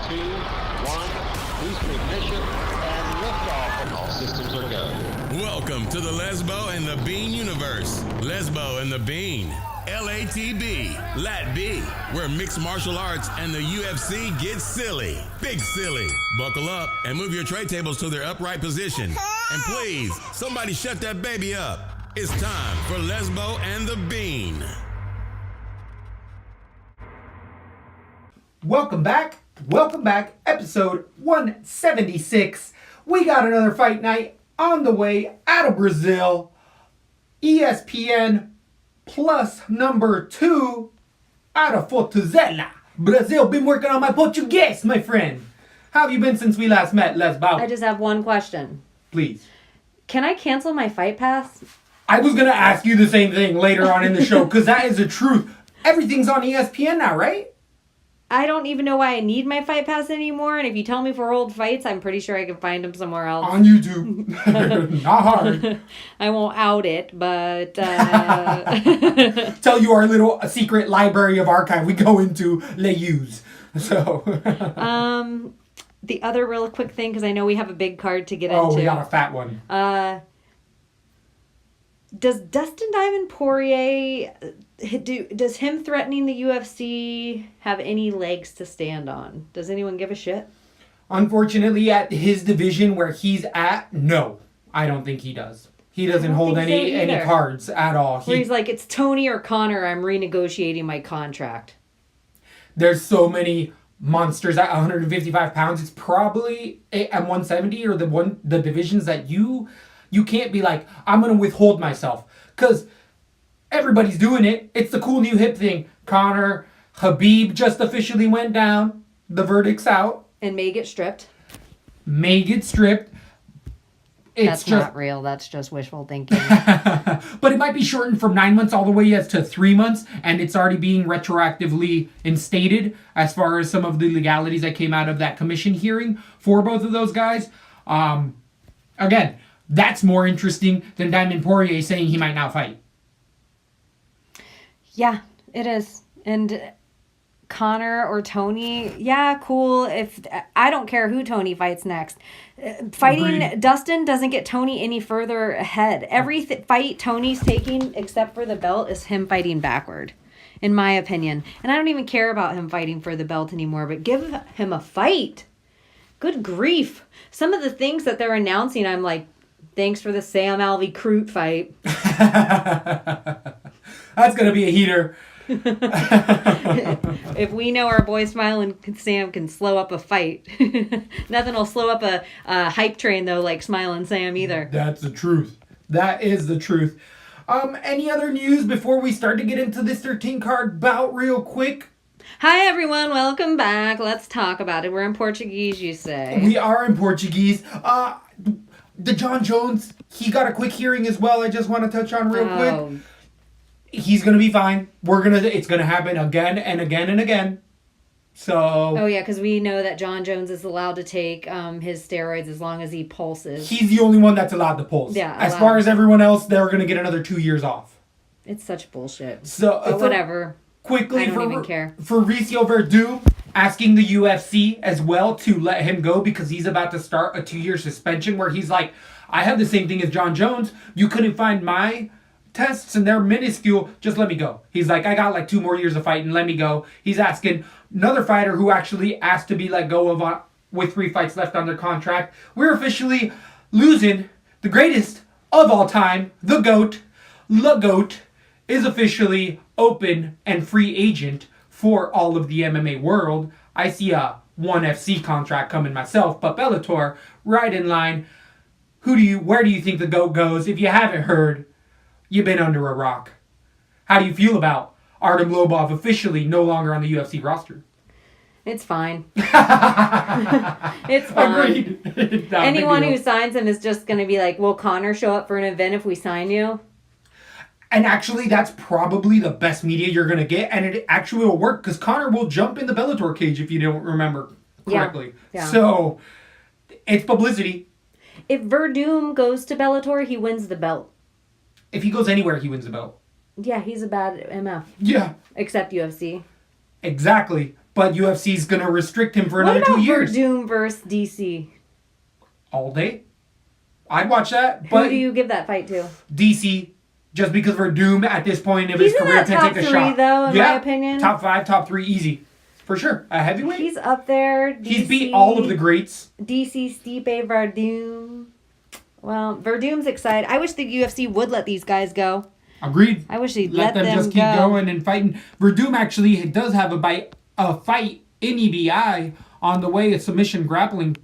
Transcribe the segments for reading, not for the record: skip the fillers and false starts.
2, 1, boost ignition, and liftoff, and all systems are go. Welcome to the Lesbo and The Bean universe. Lesbo and The Bean. LaTB, LaTB, where mixed martial arts and the UFC get silly. Big silly. Buckle up and move your tray tables to their upright position. And please, somebody shut that baby up. It's time for Lesbo and The Bean. Welcome back, episode 176. We got another fight night on the way out of Brazil. ESPN plus number 2 out of Fortaleza, Brazil. Been working on my Portuguese, my friend. How have you been since we last met, Lesbo? I just have one question. Please. Can I cancel my fight pass? I was going to ask you the same thing later on in the show, because that is the truth. Everything's on ESPN now, right? I don't even know why I need my fight pass anymore, and if you tell me for old fights, I'm pretty sure I can find them somewhere else. On YouTube. Not hard. I won't out it, but... Tell you our little secret library of archive we go into, les use. So... The other real quick thing, because I know we have a big card to get into. Oh, we got a fat one. Does Dustin Diamond Poirier... Does him threatening the UFC have any legs to stand on? Does anyone give a shit? Unfortunately, at his division where he's at, no. I don't think he does. He doesn't hold any cards at all. Where he's like, it's Tony or Connor, I'm renegotiating my contract. There's so many monsters at 155 pounds. It's probably at 170 or the divisions that you can't be like, I'm going to withhold myself. Because... everybody's doing it. It's the cool new hip thing. Connor, Khabib just officially went down. The verdict's out. And may get stripped. May get stripped. That's not real. That's just wishful thinking. But it might be shortened from 9 months all the way to 3 months. And it's already being retroactively instated as far as some of the legalities that came out of that commission hearing for both of those guys. Again, that's more interesting than Diamond Poirier saying he might now fight. Yeah, it is. And Connor or Tony, yeah, cool. If I don't care who Tony fights next. Fighting Agreed. Dustin doesn't get Tony any further ahead. Every fight Tony's taking, except for the belt, is him fighting backward, in my opinion. And I don't even care about him fighting for the belt anymore, but give him a fight. Good grief. Some of the things that they're announcing, I'm like, thanks for the Sam Alvey Crute fight. That's going to be a heater. If we know our boy Smiling Sam can slow up a fight. Nothing will slow up a hype train, though, like Smiling Sam either. That's the truth. That is the truth. Any other news before we start to get into this 13-card bout real quick? Hi, everyone. Welcome back. Let's talk about it. We're in Portuguese, you say. We are in Portuguese. The John Jones, he got a quick hearing as well. I just want to touch on real quick. He's going to be fine. It's going to happen again and again and again. So. Oh, yeah, because we know that John Jones is allowed to take his steroids as long as he pulses. He's the only one that's allowed to pulse. Yeah. As far as everyone else, they're going to get another 2 years off. It's such bullshit. So, but whatever. Quickly, I don't even care. Fabricio Verdum asking the UFC as well to let him go because he's about to start a 2-year suspension where he's like, I have the same thing as John Jones. You couldn't find my tests and they're minuscule. Just let me go. He's like, I got like 2 more years of fighting. Let me go. He's asking another fighter who actually asked to be let go of with 3 fights left on their contract. We're officially losing the greatest of all time, the GOAT. The GOAT is officially open and free agent for all of the MMA world. I see a ONE FC contract coming myself, but Bellator, right in line. Where do you think the GOAT goes? If you haven't heard, you've been under a rock. How do you feel about Artem Lobov officially no longer on the UFC roster? It's fine. It's fine. Agreed. Anyone who signs him is just going to be like, will Connor show up for an event if we sign you? And actually, that's probably the best media you're going to get. And it actually will work because Connor will jump in the Bellator cage if you don't remember correctly. Yeah. So, it's publicity. If Verdum goes to Bellator, he wins the belt. If he goes anywhere, he wins the belt. Yeah, he's a bad MF. Yeah. Except UFC. Exactly. but UFC's going to restrict him for What another about 2 years. Verdum versus DC? All day. I'd watch that. Who But do you give that fight to? DC, just because Verdum at this point of He's his in career that can top take a 3, shot. though, in my opinion. Top 5, top 3, easy. For sure. A heavyweight? He's up there. DC, He's beat all of the greats. DC, Stipe, Verdum. Well, Verdum's excited. I wish the UFC would let these guys go. Agreed. I wish he'd Let them just keep going and fighting. Verdum actually does have a fight in EBI on the way, a submission grappling.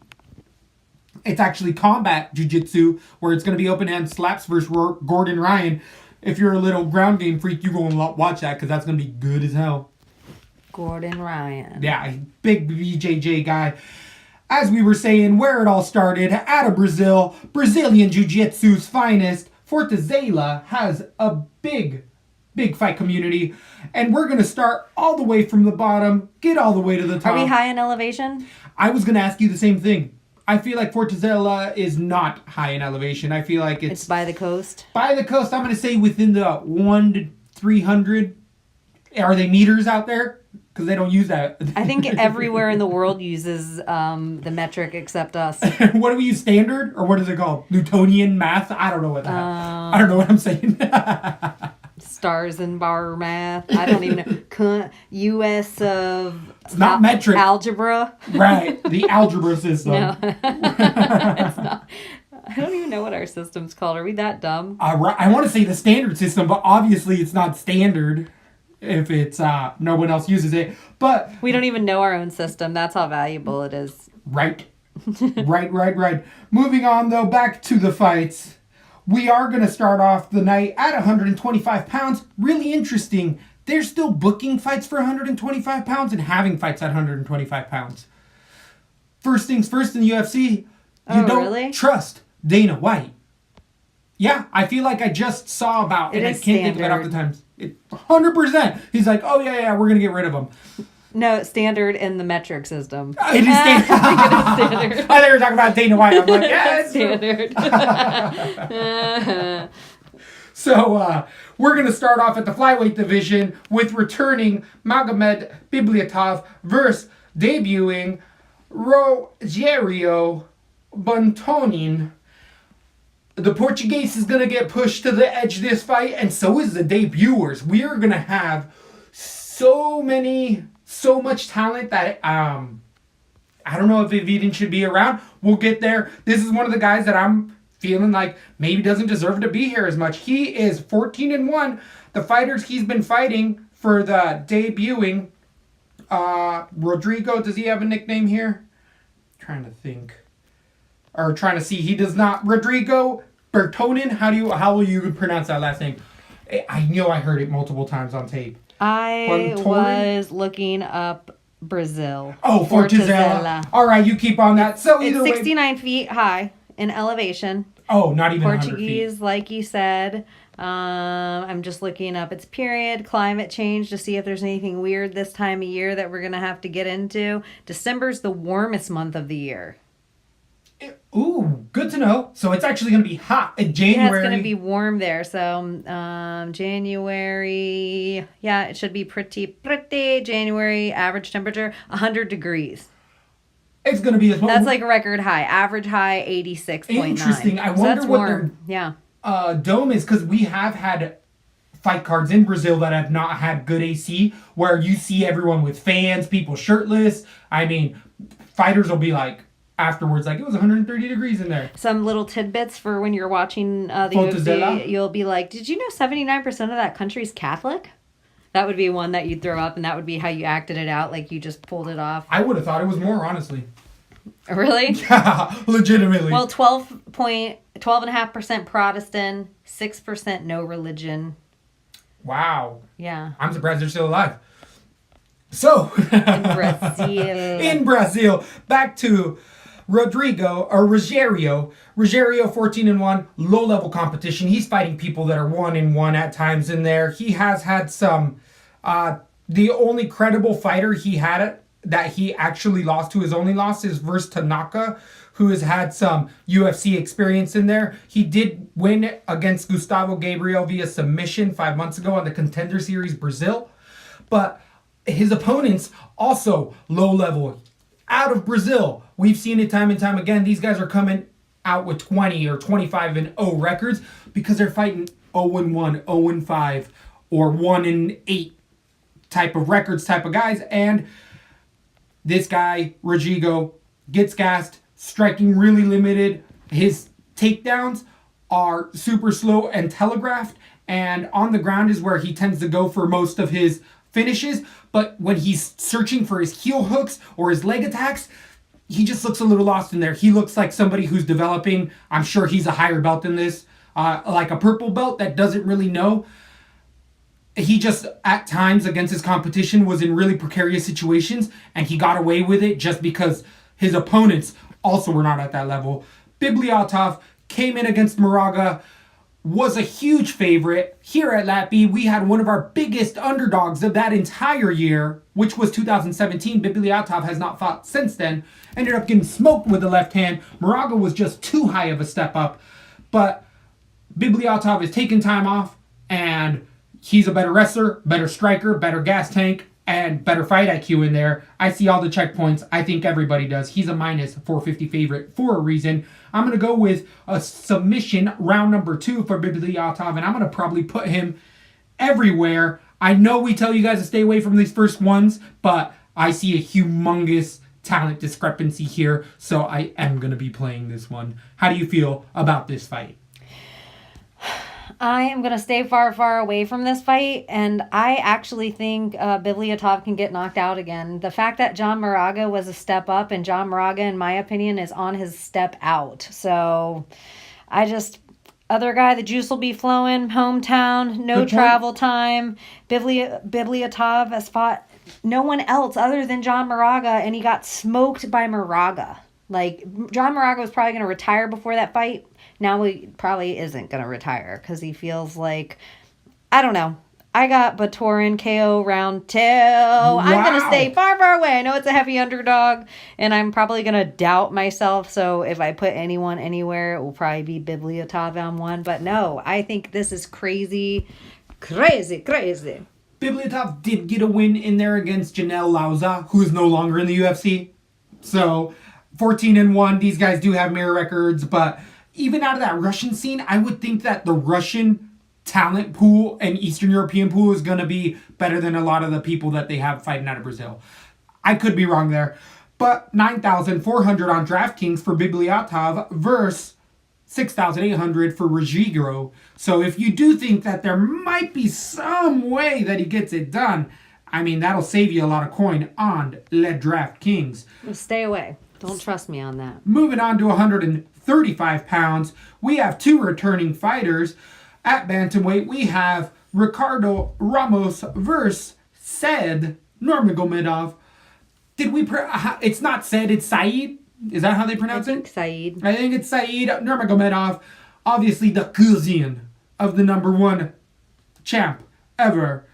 It's actually combat jiu-jitsu, where it's going to be open hand slaps versus Gordon Ryan. If you're a little ground game freak, you go and watch that, because that's going to be good as hell. Gordon Ryan. Yeah, big BJJ guy. As we were saying, where it all started, out of Brazil, Brazilian jiu-jitsu's finest, Fortaleza has a big fight community. And we're going to start all the way from the bottom, get all the way to the top. Are we high in elevation? I was going to ask you the same thing. I feel like Fortaleza is not high in elevation. I feel like It's by the coast. by the coast. I'm going to say within the 1 to 300. Are they meters out there? Because they don't use that. I think everywhere in the world uses the metric except us. What do we use? Standard? Or what is it called? Newtonian math? I don't know what that. I don't know what I'm saying. Stars and bar math. I don't even know. US of... It's not metric. Algebra. Right. The algebra system. No. It's not. I don't even know what our system's called. Are we that dumb? I want to say the standard system, but obviously it's not standard if it's no one else uses it. But We don't even know our own system. That's how valuable it is. right. Right. Moving on, though, back to the fights. We are going to start off the night at 125 pounds. Really interesting. They're still booking fights for 125 pounds and having fights at 125 pounds. First things first in the UFC, you don't really? trust Dana White. Yeah, I feel like I just saw about It and I is can't think of it off the standard. times. 100%. He's like, oh, yeah, we're going to get rid of him. No, standard in the metric system. It is standard. I think it is standard. I thought you were talking about Dana White. I'm like, yeah, it's Standard. So we're going to start off at the flyweight division with returning Magomed Bibliatov versus debuting Rogério Bontonin. The Portuguese is going to get pushed to the edge this fight, and so is the debuters. We are going to have so much talent that I don't know if Eviden should be around. We'll get there. This is one of the guys that I'm feeling like maybe doesn't deserve to be here as much. He is 14-1. The fighters he's been fighting for the debuting, Rodrigo, does he have a nickname here? Trying to think. Or trying to see. He does not. Rodrigo Bertonin. How will you pronounce that last name? I know I heard it multiple times on tape. I Bontonin? was looking up Brazil. Oh, Fortaleza. All right, you keep on that. So It's either 69 feet high in elevation. Oh, not even 100 feet. Portuguese, like you said. I'm just looking up its period, climate change, to see if there's anything weird this time of year that we're going to have to get into. December's the warmest month of the year. Ooh, good to know. So it's actually going to be hot in January. Yeah, it's going to be warm there. So January, yeah, it should be pretty. January, average temperature, 100 degrees. It's going to be as well. That's like a record high. Average high, 86.9. Interesting. I So wonder that's what warm. Yeah. their dome is, because we have had fight cards in Brazil that have not had good AC, where you see everyone with fans, people shirtless. I mean, fighters will be like, afterwards, like, it was 130 degrees in there. Some little tidbits for when you're watching the Fortaleza? UFC. You'll be like, did you know 79% of that country's Catholic? That would be one that you'd throw up, and that would be how you acted it out, like you just pulled it off. I would have thought it was more, honestly. Really? Yeah, legitimately. Well, 12.5% Protestant, 6% no religion. Wow. Yeah. I'm surprised they're still alive. So, In Brazil. in Brazil, back to Rodrigo, or Rogério. Rogério, 14-1, low-level competition. He's fighting people that are 1-1 at times in there. He has had some, the only credible fighter he had that he actually lost to, his only loss is versus Tanaka, who has had some UFC experience in there. He did win against Gustavo Gabriel via submission 5 months ago on the Contender Series Brazil. But his opponents also low level, out of Brazil. We've seen it time and time again. These guys are coming out with 20 or 25-0 records because they're fighting 0-1, 0-5, or 1-8 type of records type of guys. And this guy, Rodrigo, gets gassed, striking really limited. His takedowns are super slow and telegraphed, and on the ground is where he tends to go for most of his finishes. But when he's searching for his heel hooks or his leg attacks, he just looks a little lost in there. He looks like somebody who's developing. I'm sure he's a higher belt than this, like a purple belt that doesn't really know. He just, at times against his competition, was in really precarious situations, and he got away with it just because his opponents also were not at that level. Bibliatov came in against Moraga, was a huge favorite. Here at LaTB, we had one of our biggest underdogs of that entire year, which was 2017. Bibliatov has not fought since then. Ended up getting smoked with the left hand. Moraga was just too high of a step up. But Bibliatov is taking time off, and he's a better wrestler, better striker, better gas tank, and better fight IQ in there. I see all the checkpoints. I think everybody does. He's a minus 450 favorite for a reason. I'm going to go with a submission round number 2 for Bibliatov, and I'm going to probably put him everywhere. I know we tell you guys to stay away from these first ones, but I see a humongous talent discrepancy here, so I am going to be playing this one. How do you feel about this fight? I am going to stay far, far away from this fight, and I actually think Bibliatov can get knocked out again. The fact that John Moraga was a step up, and John Moraga, in my opinion, is on his step out. So, other guy, the juice will be flowing, hometown, no travel time. Bibliatov has fought no one else other than John Moraga, and he got smoked by Moraga. Like, John Moraga was probably going to retire before that fight. Now he probably isn't going to retire because he feels like, I don't know. I got Batorin KO round 2. Wow. I'm going to stay far, far away. I know it's a heavy underdog, and I'm probably going to doubt myself. So if I put anyone anywhere, it will probably be Bibliatov on 1. But no, I think this is crazy, crazy, crazy. Bibliatov did get a win in there against Janelle Lauza, who is no longer in the UFC. So 14-1. These guys do have mirror records, but even out of that Russian scene, I would think that the Russian talent pool and Eastern European pool is going to be better than a lot of the people that they have fighting out of Brazil. I could be wrong there. But 9,400 on DraftKings for Bibliatov versus 6,800 for Rodrigo. So if you do think that there might be some way that he gets it done, I mean, that'll save you a lot of coin on DraftKings. Stay away. Don't trust me on that. Moving on to 135 pounds, we have 2 returning fighters. At bantamweight, we have Ricardo Ramos versus Said Nurmagomedov. It's not Said, it's Said. Is that how they pronounce it? Said. I think it's Said Nurmagomedov. Obviously the cousin of the number 1 champ ever.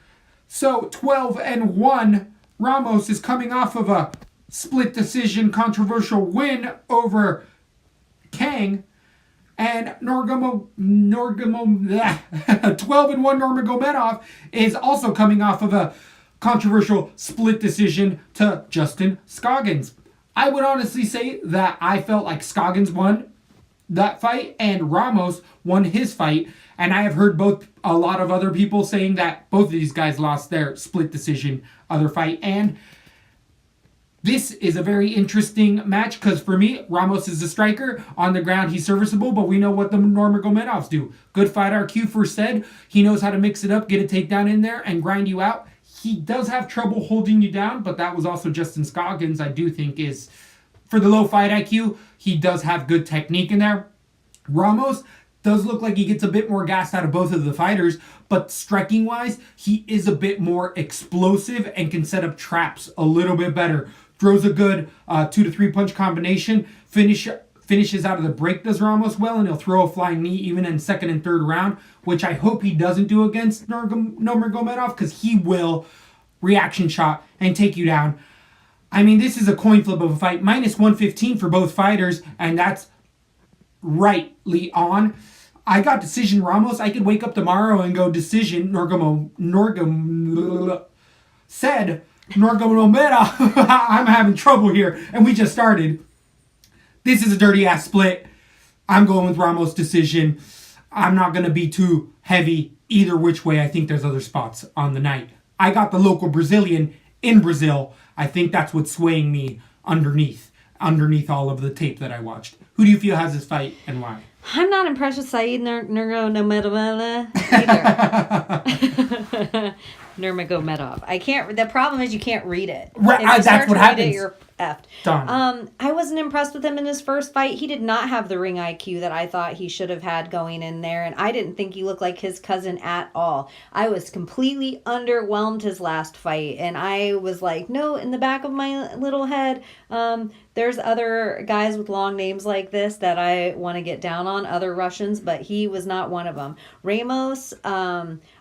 So 12-1, Ramos is coming off of a split decision controversial win over Kang, and 12-1 Nurmagomedov is also coming off of a controversial split decision to Justin Scoggins. I would honestly say that I felt like Scoggins won that fight and Ramos won his fight, and I have heard a lot of other people saying that both of these guys lost their split decision other fight, and this is a very interesting match because for me, Ramos is a striker. On the ground, he's serviceable, but we know what the Nurmagomedovs do. Good fight IQ for Said. He knows how to mix it up, get a takedown in there, and grind you out. He does have trouble holding you down, but that was also Justin Scoggins, I do think, is, for the low fight IQ, he does have good technique in there. Ramos does look like he gets a bit more gas out of both of the fighters, but striking-wise, he is a bit more explosive and can set up traps a little bit better. Throws a good 2 to 3 punch combination. Finishes out of the break does Ramos well, and he'll throw a flying knee even in second and third round, which I hope he doesn't do against Nurmagomedov because he will reaction shot and take you down. I mean, this is a coin flip of a fight. Minus 115 for both fighters, and that's rightly on. I got decision Ramos. I could wake up tomorrow and go decision Said. Nurmagomedov, I'm having trouble here, and we just started. This is a dirty ass split. I'm going with Ramos' decision. I'm not going to be too heavy either which way. I think there's other spots on the night. I got the local Brazilian in Brazil. I think that's what's swaying me underneath all of the tape that I watched. Who do you feel has this fight and why? I'm not impressed with Said Nurmagomedov either. Nurmagomedov. I can't. The problem is you can't read it. Right, If you start that's what to read happens. It, you're effed. Done. I wasn't impressed with him in his first fight. He did not have the ring IQ that I thought he should have had going in there, and I didn't think he looked like his cousin at all. I was completely underwhelmed his last fight, and I was like, no, in the back of my little head, there's other guys with long names like this that I want to get down on, other Russians, but he was not one of them. Ramos,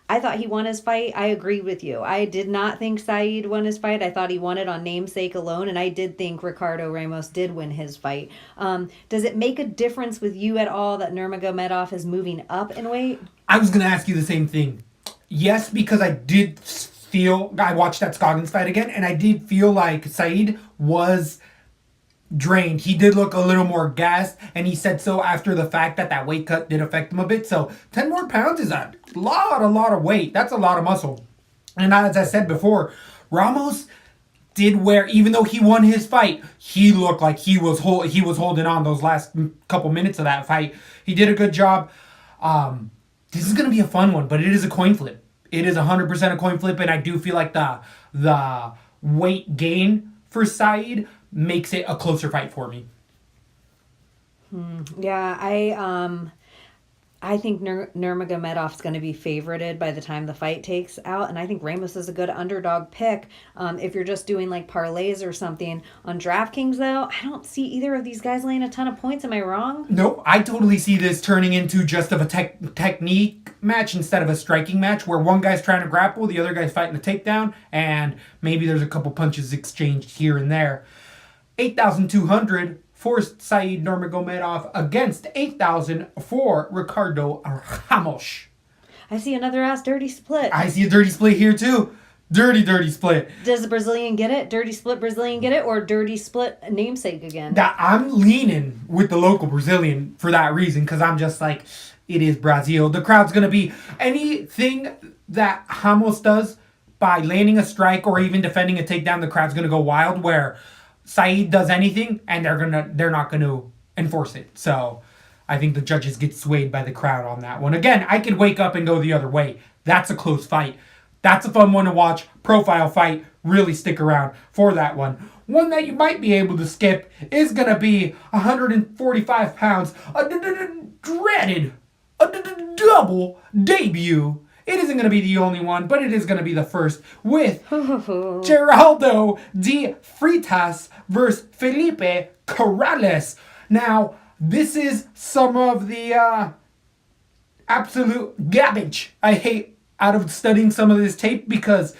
I thought he won his fight. I agree with you. I did not think Said won his fight. I thought he won it on namesake alone, and I did think Ricardo Ramos did win his fight. Does it make a difference with you at all that Nurmagomedov is moving up in weight? I was going to ask you the same thing. Yes, because I watched that Scoggins fight again, and I did feel like Said was drained. He did look a little more gassed, and he said so after the fact that weight cut did affect him a bit. So 10 more pounds is a lot of weight. That's a lot of muscle. And as I said before, Ramos did wear, even though he won his fight, he looked like he was holding on those last couple minutes of that fight. He did a good job. This is going to be a fun one, but it is a coin flip. It is 100% a coin flip, and I do feel like the weight gain for Said makes it a closer fight for me. Yeah, I think Nurmagomedov's going to be favorited by the time the fight takes out, and I think Ramos is a good underdog pick. If you're just doing like parlays or something on DraftKings, though, I don't see either of these guys laying a ton of points. Am I wrong? Nope, I totally see this turning into just of a technique match instead of a striking match, where one guy's trying to grapple, the other guy's fighting a takedown, and maybe there's a couple punches exchanged here and there. 8,200 for Said Nurmagomedov against 8,000 for Ricardo Ramos. I see another ass dirty split. I see a dirty split here too. Dirty split. Does the Brazilian get it? Dirty split Brazilian get it? Or dirty split namesake again? I'm leaning with the local Brazilian for that reason, because I'm just like, it is Brazil. The crowd's going to be anything that Ramos does by landing a strike or even defending a takedown, the crowd's going to go wild, where Said does anything and they're not going to enforce it. So I think the judges get swayed by the crowd on that one. Again, I could wake up and go the other way. That's a close fight. That's a fun one to watch. Profile fight. Really stick around for that one. One that you might be able to skip is going to be 145 pounds. A dreaded double debut. It isn't going to be the only one, but it is going to be the first, with Geraldo de Freitas versus Felipe Corrales. Now, this is some of the absolute garbage I hate out of studying some of this tape, because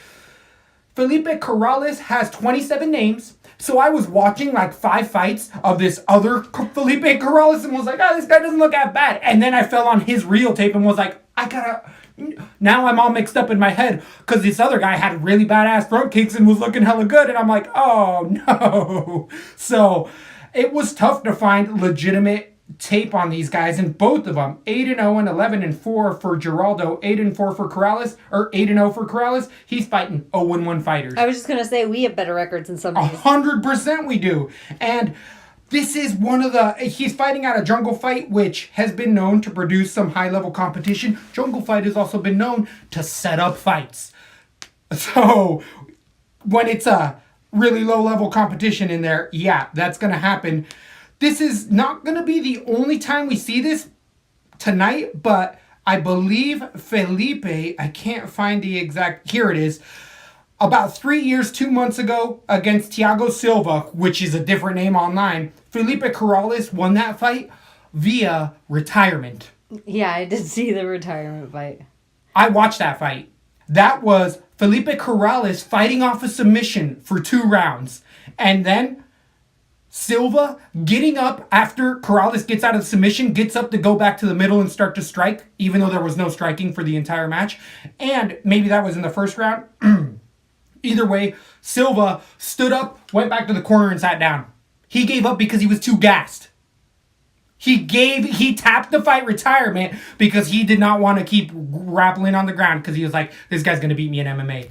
Felipe Corrales has 27 names. So I was watching like 5 fights of this other Felipe Corrales and was like, oh, this guy doesn't look that bad. And then I fell on his real tape and was like, now I'm all mixed up in my head, because this other guy had really badass front kicks and was looking hella good, and I'm like, oh no. So it was tough to find legitimate tape on these guys, and both of them 8-0 and 11-4 for Geraldo, 8-4 for Corrales, or 8-0 for Corrales. He's fighting 0-1 fighters. I was just gonna say we have better records than some of these. 100% we do, and this is he's fighting out a Jungle Fight, which has been known to produce some high-level competition. Jungle Fight has also been known to set up fights. So when it's a really low-level competition in there, yeah, that's going to happen. This is not going to be the only time we see this tonight, but I believe Felipe, I can't find the exact, here it is, about 3 years, 2 months ago, against Thiago Silva, which is a different name online, Felipe Corrales won that fight via retirement. Yeah, I did see the retirement fight. I watched that fight. That was Felipe Corrales fighting off a submission for 2 rounds. And then Silva getting up after Corrales gets out of the submission, gets up to go back to the middle and start to strike, even though there was no striking for the entire match. And maybe that was in the first round. Either way, Silva stood up, went back to the corner, and sat down. He gave up because he was too gassed. He tapped the fight retirement because he did not want to keep grappling on the ground because he was like, this guy's going to beat me in MMA.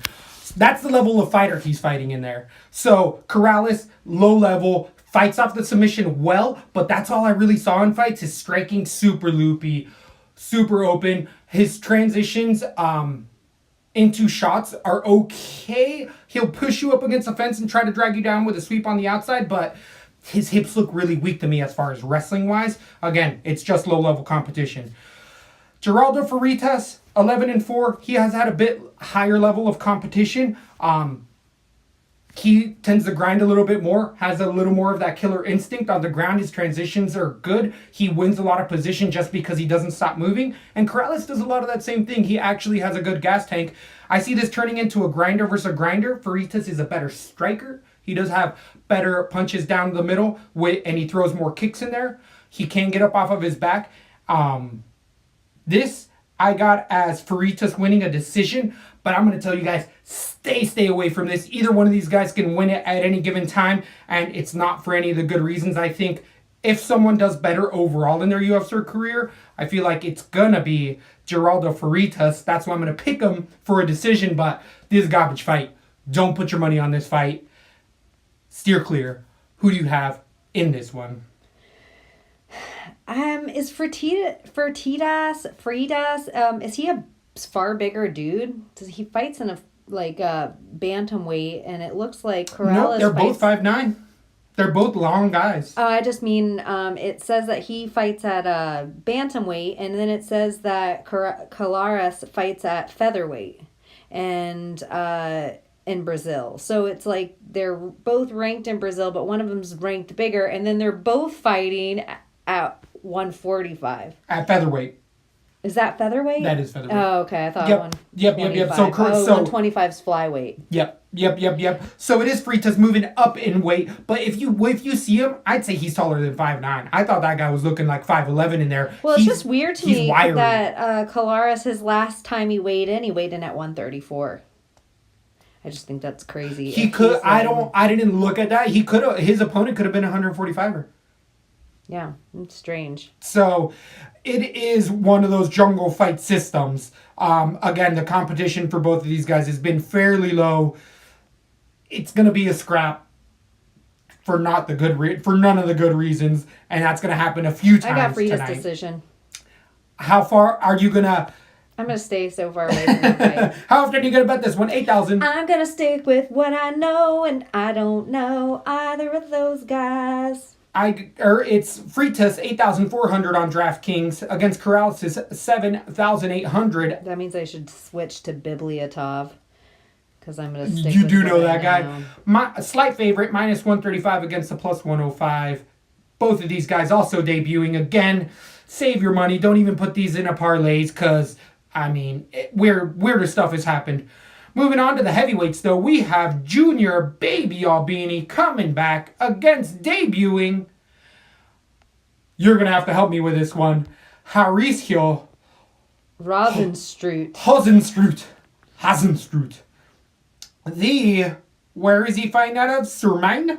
That's the level of fighter he's fighting in there. So, Corrales, low level, fights off the submission well, but that's all I really saw in fights. His striking, super loopy, super open. His transitions into shots are okay. He'll push you up against the fence and try to drag you down with a sweep on the outside, but his hips look really weak to me as far as wrestling-wise. Again, it's just low-level competition. Geraldo Faritas, 11-4. He has had a bit higher level of competition. He tends to grind a little bit more, has a little more of that killer instinct on the ground. His transitions are good. He wins a lot of position just because he doesn't stop moving. And Corrales does a lot of that same thing. He actually has a good gas tank. I see this turning into a grinder versus a grinder. Faritas is a better striker. He does have better punches down the middle, and he throws more kicks in there. He can get up off of his back. This I got as Faritas winning a decision, but I'm going to tell you guys, stay away from this. Either one of these guys can win it at any given time, and it's not for any of the good reasons. I think if someone does better overall in their UFC career, I feel like it's going to be Geraldo Faritas. That's why I'm going to pick him for a decision, but this is a garbage fight. Don't put your money on this fight. Steer clear. Who do you have in this one? Is Fritas, is he a far bigger dude? He fights in a bantamweight, and it looks like Corrales. No, they're both 5'9". They're both long guys. Oh, I just mean, it says that he fights at a bantamweight, and then it says that Corrales fights at featherweight, and in Brazil. So it's like they're both ranked in Brazil, but one of them's ranked bigger, and then they're both fighting at 145. At featherweight. Is that featherweight? That is featherweight. Oh, okay. I thought Yep. So 125's flyweight. Yep. So it is Faritas moving up in weight, but if you see him, I'd say he's taller than 5'9". I thought that guy was looking like 5'11" in there. Well, it's just weird to me wiry. that Colares, his last time he weighed in at 134. I just think that's crazy. He could. I didn't look at that. He could have. His opponent could have been 145er. Yeah, it's strange. So, it is one of those jungle fight systems. Again, the competition for both of these guys has been fairly low. It's gonna be a scrap for none of the good reasons, and that's gonna happen a few times. I got Frida's decision. How far are you gonna? I'm going to stay so far away from the fight. How often are you going to bet this one? 8,000. I'm going to stick with what I know, and I don't know either of those guys. It's Faritas 8,400 on DraftKings against Corrales 7,800. That means I should switch to Bibliatov because I'm going to stick You with do know that guy. A slight favorite, minus 135 against the plus 105. Both of these guys also debuting again. Save your money. Don't even put these in a parlays because weirder stuff has happened. Moving on to the heavyweights, though, we have Junior Baby Albini coming back against debuting. You're going to have to help me with this one. Harisio Hazenstruit. Where is he fighting out of? Serbia?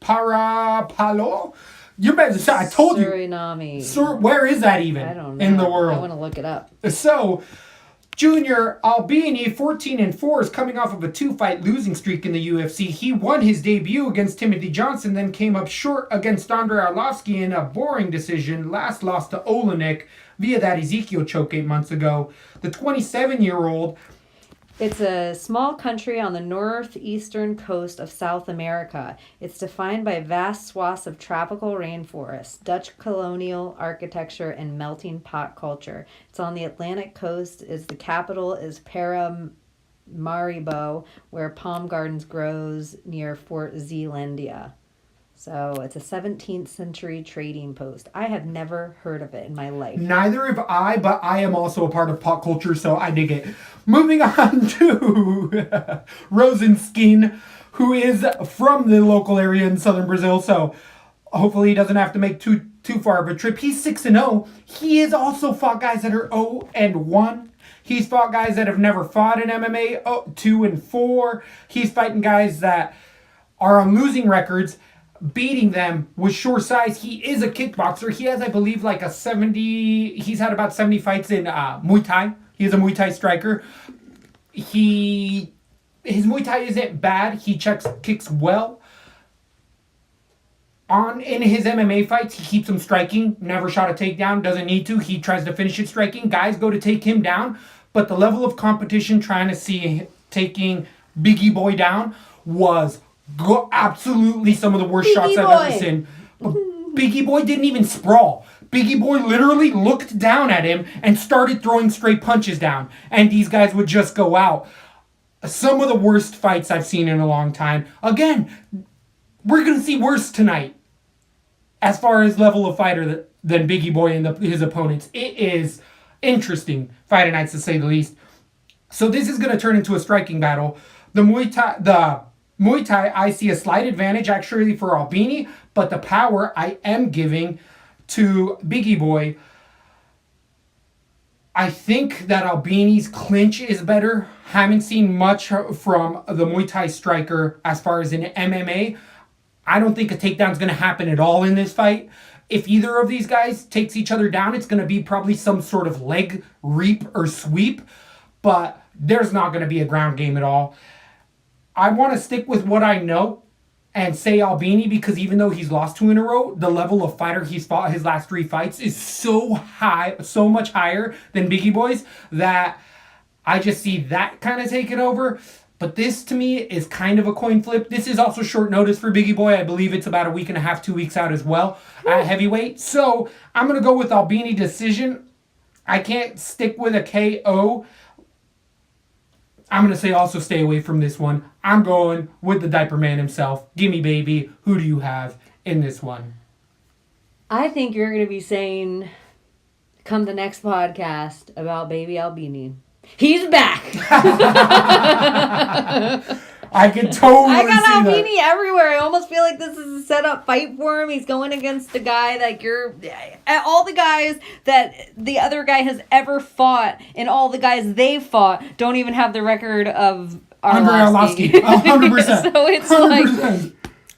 Parapalo? You better say, I told you. Suriname. Where is that even? I don't know. In the world? I want to look it up. So, Junior Albini, 14-4, is coming off of a 2-fight losing streak in the UFC. He won his debut against Timothy Johnson, then came up short against Andrei Arlovsky in a boring decision. Last lost to Olenek via that Ezekiel choke 8 months ago. The 27-year-old... It's a small country on the northeastern coast of South America. It's defined by vast swaths of tropical rainforest, Dutch colonial architecture, and melting pot culture. It's on the Atlantic coast. The capital is Paramaribo, where palm gardens grows near Fort Zeelandia. So it's a 17th century trading post. I have never heard of it in my life. Neither have I, but I am also a part of pop culture, so I dig it. Moving on to Rosenskin, who is from the local area in southern Brazil, so hopefully he doesn't have to make too far of a trip. He's 6-0. He has also fought guys that are 0-1. He's fought guys that have never fought in MMA, 2-4. He's fighting guys that are on losing records, beating them with short size. He is a kickboxer. He has, I believe, like a 70... He's had about 70 fights in Muay Thai. He is a Muay Thai striker. His Muay Thai isn't bad. He kicks well. In his MMA fights, he keeps him striking. Never shot a takedown. Doesn't need to. He tries to finish it striking. Guys go to take him down. But the level of competition trying to see taking Biggie Boy down was absolutely some of the worst shots I've ever seen. But Biggie Boy didn't even sprawl. Biggie Boy literally looked down at him and started throwing straight punches down. And these guys would just go out. Some of the worst fights I've seen in a long time. Again, we're going to see worse tonight as far as level of fighter than Biggie Boy and his opponents. It is interesting fighting nights, to say the least. So this is going to turn into a striking battle. The Muay Thai, I see a slight advantage actually for Albini, but the power I am giving to Biggie Boy. I think that Albini's clinch is better. Haven't seen much from the Muay Thai striker as far as in MMA. I don't think a takedown's going to happen at all in this fight. If either of these guys takes each other down, it's going to be probably some sort of leg reap or sweep. But there's not going to be a ground game at all. I want to stick with what I know and say Albini, because even though he's lost 2 in a row, the level of fighter he's fought his last 3 fights is so high, so much higher than Biggie Boy's, that I just see that kind of taking over. But this, to me, is kind of a coin flip. This is also short notice for Biggie Boy. I believe it's about a week and a half, 2 weeks out as well at heavyweight. So I'm going to go with Albini decision. I can't stick with a KO. I'm going to say also stay away from this one. I'm going with the diaper man himself. Gimme, baby. Who do you have in this one? I think you're going to be saying, come the next podcast, about baby Albini. He's back. I can totally I got see Albini everywhere. I almost feel like this is a set up fight for him. He's going against a guy like all the guys that the other guy has ever fought, and all the guys they've fought don't even have the record of Arlovsky. 100%. So it's 100%. like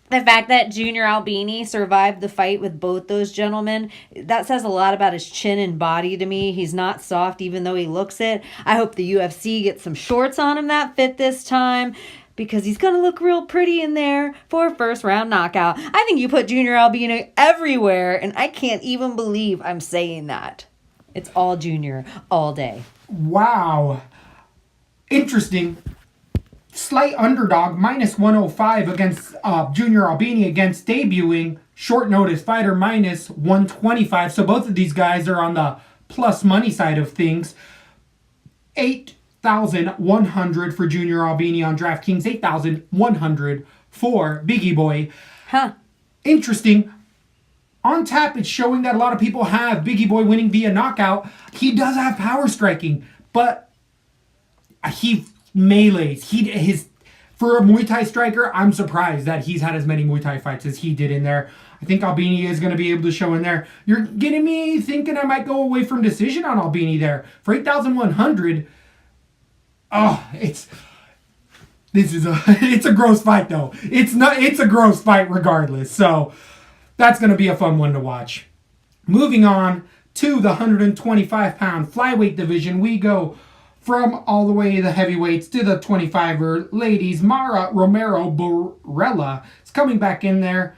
the fact that Junior Albini survived the fight with both those gentlemen, that says a lot about his chin and body to me. He's not soft, even though he looks it. I hope the UFC gets some shorts on him that fit this time, because he's going to look real pretty in there for a first-round knockout. I think you put Junior Albini everywhere, and I can't even believe I'm saying that. It's all Junior, all day. Wow. Interesting. Slight underdog, minus 105 against Junior Albini against debuting short notice fighter, minus 125. So both of these guys are on the plus money side of things. 8,100 for Junior Albini on DraftKings, 8,100 for Biggie Boy. Huh. Interesting. On tap, it's showing that a lot of people have Biggie Boy winning via knockout. He does have power striking, but he melees. For a Muay Thai striker, I'm surprised that he's had as many Muay Thai fights as he did in there. I think Albini is going to be able to show in there. You're getting me thinking I might go away from decision on Albini there. For 8,100, it's a gross fight though. It's a gross fight regardless. So that's going to be a fun one to watch. Moving on to the 125-pound flyweight division, we go from all the way to the heavyweights to the 25er ladies. Mara Romero Borella is coming back in there,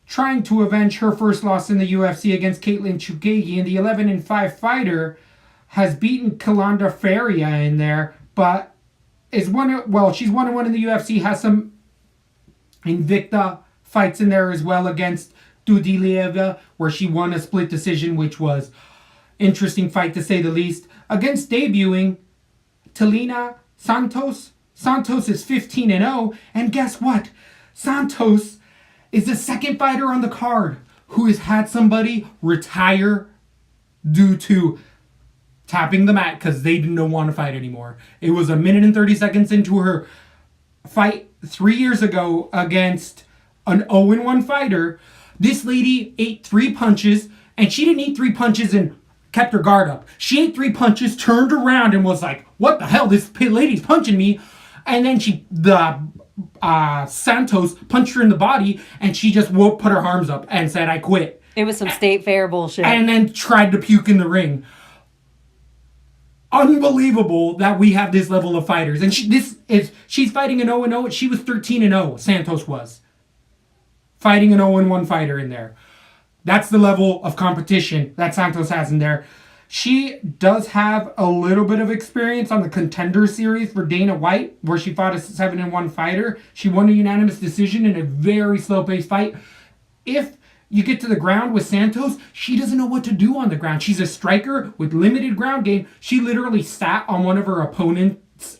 trying to avenge her first loss in the UFC against Caitlin Chugagi. And the 11-5 fighter has beaten Kalanda Faria in there, but she's 1-1 in the UFC, has some Invicta fights in there as well against Dudilieva, where she won a split decision, which was interesting fight to say the least. Against debuting Talina Santos. Santos is 15-0, and guess what? Santos is the second fighter on the card who has had somebody retire due to tapping the mat because they didn't want to fight anymore. It was 1 minute and 30 seconds into her fight 3 years ago against an 0-1 fighter. This lady ate 3 punches, and she didn't eat 3 punches in kept her guard up. She ate 3 punches, turned around, and was like, "What the hell? This lady's punching me." And then Santos punched her in the body, and she just put her arms up and said, "I quit." It was some state fair bullshit. And then tried to puke in the ring. Unbelievable that we have this level of fighters. And she's fighting an 0-0. She was 13-0, Santos was. Fighting an 0-1 fighter in there. That's the level of competition that Santos has in there. She does have a little bit of experience on the Contender Series for Dana White, where she fought a 7-1 fighter. She won a unanimous decision in a very slow-paced fight. If you get to the ground with Santos, she doesn't know what to do on the ground. She's a striker with limited ground game. She literally sat on one of her opponents.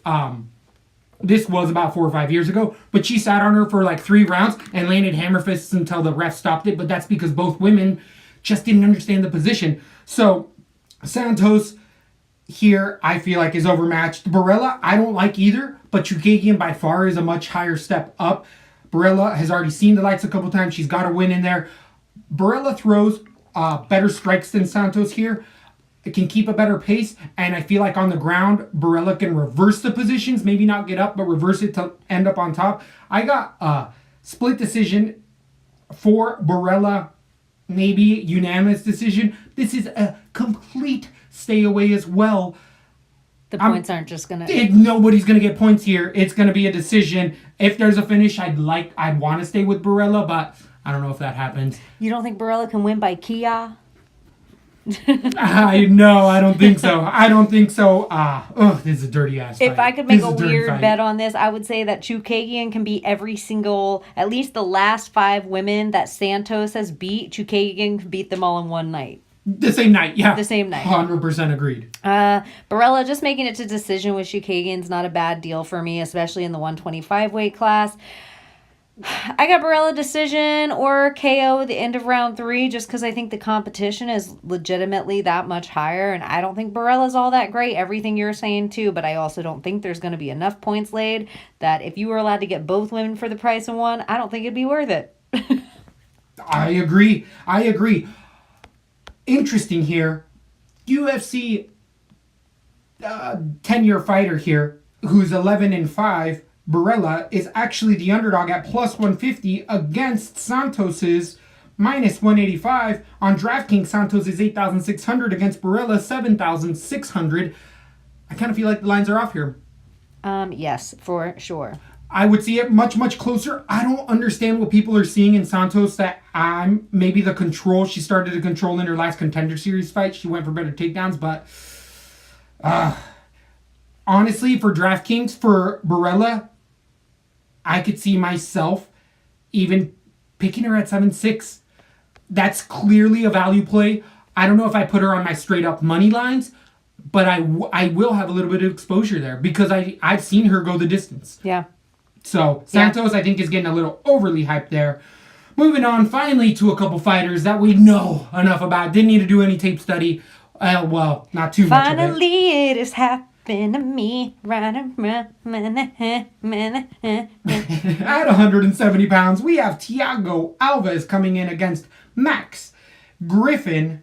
This was about 4 or 5 years ago, but she sat on her for like 3 rounds and landed hammer fists until the ref stopped it. But that's because both women just didn't understand the position. So Santos here, I feel like, is overmatched. Barella, I don't like either, but Chookagian by far is a much higher step up. Barella has already seen the lights a couple times. She's got a win in there. Barella throws better strikes than Santos here. It can keep a better pace, and I feel like on the ground, Barella can reverse the positions, maybe not get up, but reverse it to end up on top. I got a split decision for Barella, maybe unanimous decision. This is a complete stay away as well. The points aren't just going to... Nobody's going to get points here. It's going to be a decision. If there's a finish, I'd want to stay with Barella, but I don't know if that happens. You don't think Barella can win by Kia? No, I don't think so. I don't think so. This is a dirty ass fight. If I could make a weird bet on this, I would say that Chookagian can beat every single, at least the last 5 women that Santos has beat. Chookagian can beat them all in one night. The same night, yeah. The same night. 100% agreed. Barella just making it to decision with Chookagian's not a bad deal for me, especially in the 125 weight class. I got Barella decision or KO at the end of round 3 just because I think the competition is legitimately that much higher, and I don't think Barella's all that great. Everything you're saying too, but I also don't think there's going to be enough points laid that if you were allowed to get both women for the price of one, I don't think it'd be worth it. I agree. Interesting here. UFC 10-year fighter here who's 11-5. Barella is actually the underdog at plus 150 against Santos's minus 185. On DraftKings, Santos is 8,600 against Barella 7,600. I kind of feel like the lines are off here. Yes, for sure. I would see it much, much closer. I don't understand what people are seeing in Santos that maybe the control. She started to control in her last Contender Series fight. She went for better takedowns, but honestly, for DraftKings, for Barella, I could see myself even picking her at 7-6. That's clearly a value play. I don't know if I put her on my straight up money lines, but I will have a little bit of exposure there because I've seen her go the distance. Yeah. So Santos, I think, is getting a little overly hyped there. Moving on finally to a couple fighters that we know enough about. Didn't need to do any tape study. Well, not too much of it. Finally, it is happening to me. At 170 pounds, we have Thiago Alves coming in against Max Griffin.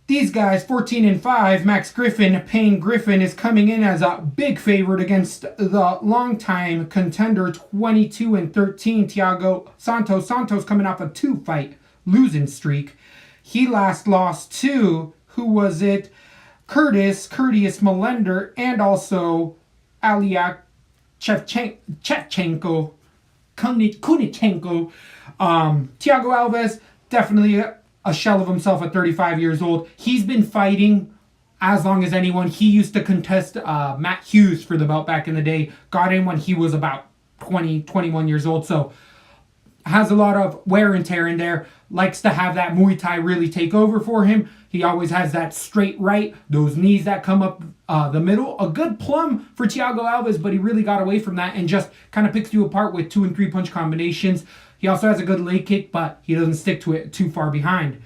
These guys, 14-5. Max Griffin, Payne Griffin, is coming in as a big favorite against the longtime contender, 22-13, Thiago Santos. Santos coming off a 2-fight losing streak. He last lost to, who was it? Courteous Melender, and also Aliak Kunichenko. Thiago Alves, definitely a shell of himself at 35 years old. He's been fighting as long as anyone. He used to contest Matt Hughes for the belt back in the day. Got in when he was about 20, 21 years old. So has a lot of wear and tear in there. Likes to have that Muay Thai really take over for him. He always has that straight right, those knees that come up the middle. A good plum for Thiago Alves, but he really got away from that and just kind of picks you apart with 2 and 3 punch combinations. He also has a good leg kick, but he doesn't stick to it too far behind.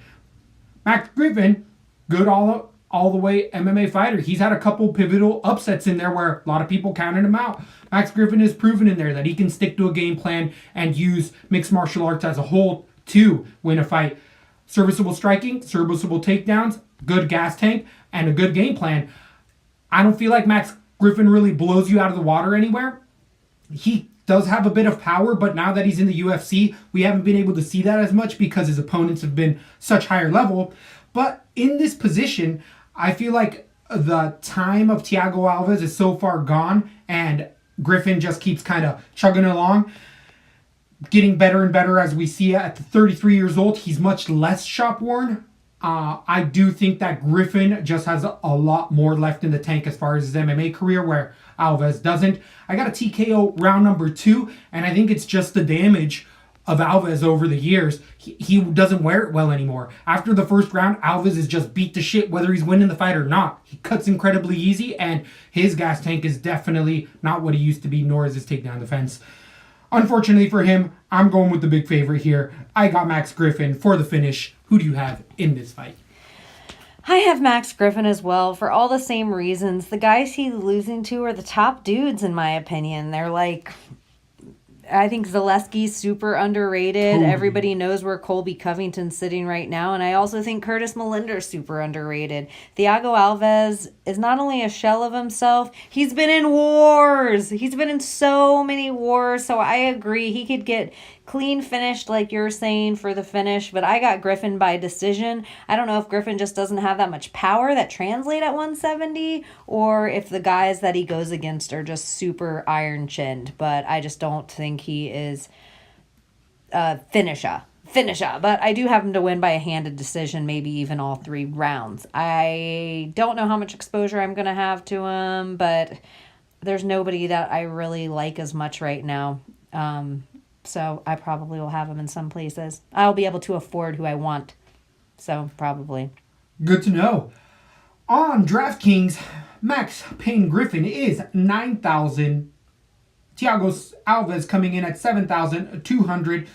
Max Griffin, good all the way MMA fighter. He's had a couple pivotal upsets in there where a lot of people counted him out. Max Griffin has proven in there that he can stick to a game plan and use mixed martial arts as a whole to win a fight. serviceable striking, serviceable takedowns, good gas tank, and a good game plan. I don't feel like Max Griffin really blows you out of the water anywhere. He does have a bit of power, but now that he's in the UFC, we haven't been able to see that as much because his opponents have been such higher level. But in this position, I feel like the time of Thiago Alves is so far gone, and Griffin just keeps kind of chugging along, getting better and better as we see at 33 years old. He's much less shop worn. I do think that Griffin just has a lot more left in the tank as far as his MMA career, where Alves doesn't. I got a TKO round number 2, and I think it's just the damage of Alves over the years. He doesn't wear it well anymore. After the first round, Alves is just beat to shit whether he's winning the fight or not. He cuts incredibly easy, and his gas tank is definitely not what he used to be, nor is his takedown defense. Unfortunately for him, I'm going with the big favorite here. I got Max Griffin for the finish. Who do you have in this fight? I have Max Griffin as well for all the same reasons. The guys he's losing to are the top dudes, in my opinion. They're like, I think Zaleski's super underrated. Totally. Everybody knows where Colby Covington's sitting right now. And I also think Curtis Melinder's super underrated. Thiago Alves is not only a shell of himself, he's been in wars. He's been in so many wars. So I agree. He could get clean finished like you're saying for the finish, but I got Griffin by decision. I don't know if Griffin just doesn't have that much power that translate at 170, or if the guys that he goes against are just super iron-chinned, but I just don't think he is a finisher. But I do have him to win by a handed decision, maybe even all 3 rounds. I don't know how much exposure I'm going to have to him, but there's nobody that I really like as much right now. So I probably will have him in some places. I'll be able to afford who I want. So probably. Good to know. On DraftKings, Max Payne Griffin is 9,000. Thiago Alves coming in at 7,200.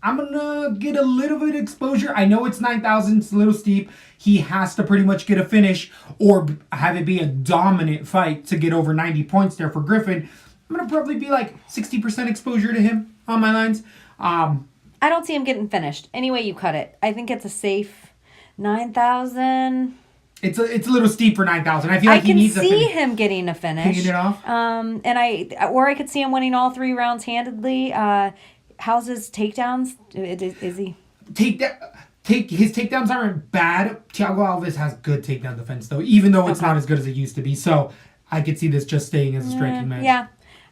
I'm going to get a little bit of exposure. I know it's 9,000. It's a little steep. He has to pretty much get a finish or have it be a dominant fight to get over 90 points there for Griffin. I'm going to probably be like 60% exposure to him on my lines. I don't see him getting finished. Any way you cut it. I think it's a safe 9,000. It's a little steep for 9,000. I feel like he needs a finish. I can see him getting a finish. Picking it off? Or I could see him winning all 3 rounds handedly. How's his takedowns? Is he? His takedowns aren't bad. Thiago Alves has good takedown defense, though, even though it's not as good as it used to be. So I could see this just staying as a striking match. Yeah.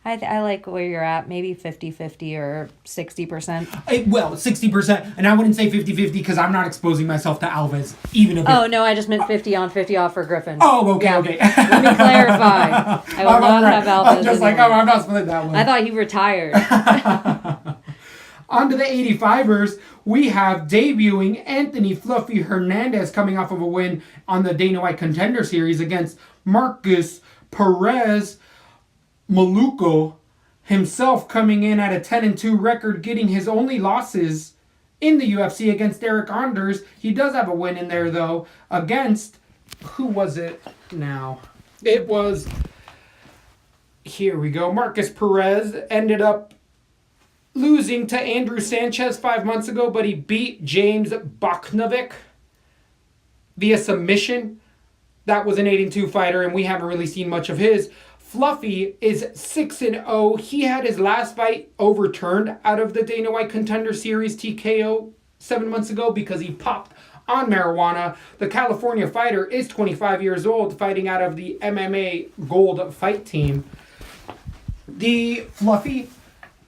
I like where you're at. Maybe 50-50 or 60%. Well, 60%. And I wouldn't say 50-50 because I'm not exposing myself to Alves, even if Oh, no, I just meant 50 on, 50 off for Griffin. Oh, okay, Yeah. okay. Let me clarify. I will not have Alves I'm just like, anymore. I'm not splitting that one. I thought he retired. On to the 85ers, we have debuting Anthony Fluffy Hernandez coming off of a win on the Dana White Contender Series against Marcus Perez Maluco, himself coming in at a 10-2 record, getting his only losses in the UFC against Derek Anders. He does have a win in there, though, against, who was it now? It was, here we go, Marcus Perez ended up losing to Andrew Sanchez 5 months ago, but he beat James Boknovic via submission. That was an 8-2 fighter, and we haven't really seen much of his. Fluffy is 6-0. He had his last fight overturned out of the Dana White Contender Series TKO 7 months ago because he popped on marijuana. The California fighter is 25 years old, fighting out of the MMA Gold Fight Team. The Fluffy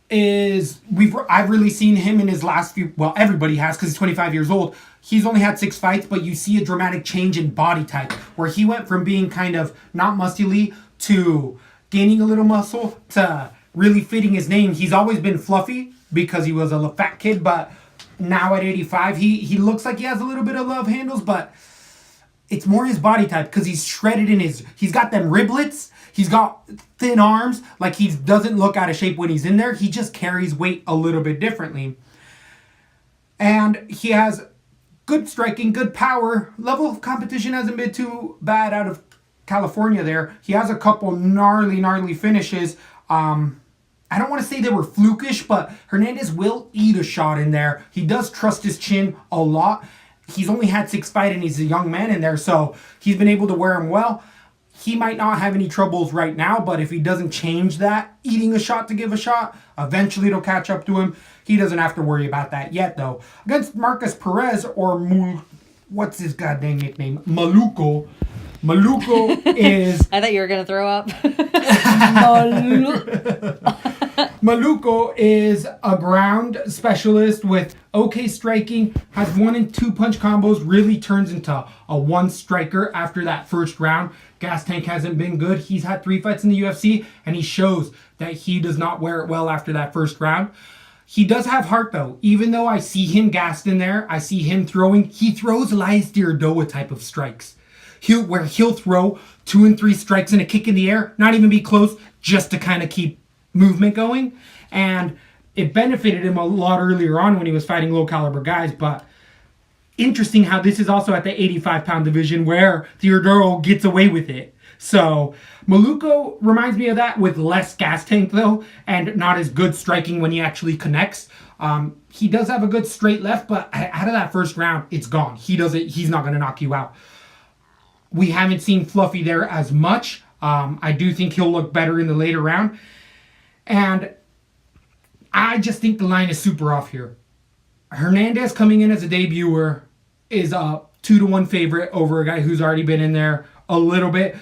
is, I've really seen him in his last few, well, everybody has because he's 25 years old. He's only had 6 fights, but you see a dramatic change in body type where he went from being kind of not muscly to gaining a little muscle to really fitting his name. He's always been fluffy because he was a fat kid, but now at 85, he looks like he has a little bit of love handles, but it's more his body type because he's shredded he's got them riblets. He's got thin arms. Like he doesn't look out of shape when he's in there. He just carries weight a little bit differently. And he has good striking, good power. Level of competition hasn't been too bad out of California there. He has a couple gnarly finishes. I don't want to say they were flukish, but Hernandez will eat a shot in there. He does trust his chin a lot. he's only had 6 fights and he's a young man in there, so he's been able to wear him well. He might not have any troubles right now, but if he doesn't change that, eating a shot to give a shot, eventually it'll catch up to him. He doesn't have to worry about that yet, though. Against Marcus Perez, or what's his goddamn nickname? Maluco. Maluco is... I thought you were going to throw up. Maluco is a ground specialist with okay striking, has 1 and 2 punch combos, really turns into a one striker after that first round. Gas tank hasn't been good. He's had 3 fights in the UFC, and he shows that he does not wear it well after that first round. He does have heart, though. Even though I see him gassed in there, I see him throwing. He throws Elias Diradoa type of strikes. He'll throw 2 and 3 strikes and a kick in the air, not even be close, just to kind of keep movement going. And it benefited him a lot earlier on when he was fighting low caliber guys. But interesting how this is also at the 85-pound division where Theodoro gets away with it. So Maluco reminds me of that with less gas tank, though, and not as good striking when he actually connects. He does have a good straight left, but out of that first round, it's gone. He's not going to knock you out. We haven't seen Fluffy there as much. I do think he'll look better in the later round. And I just think the line is super off here. Hernandez coming in as a debuter is a 2-1 favorite over a guy who's already been in there a little bit.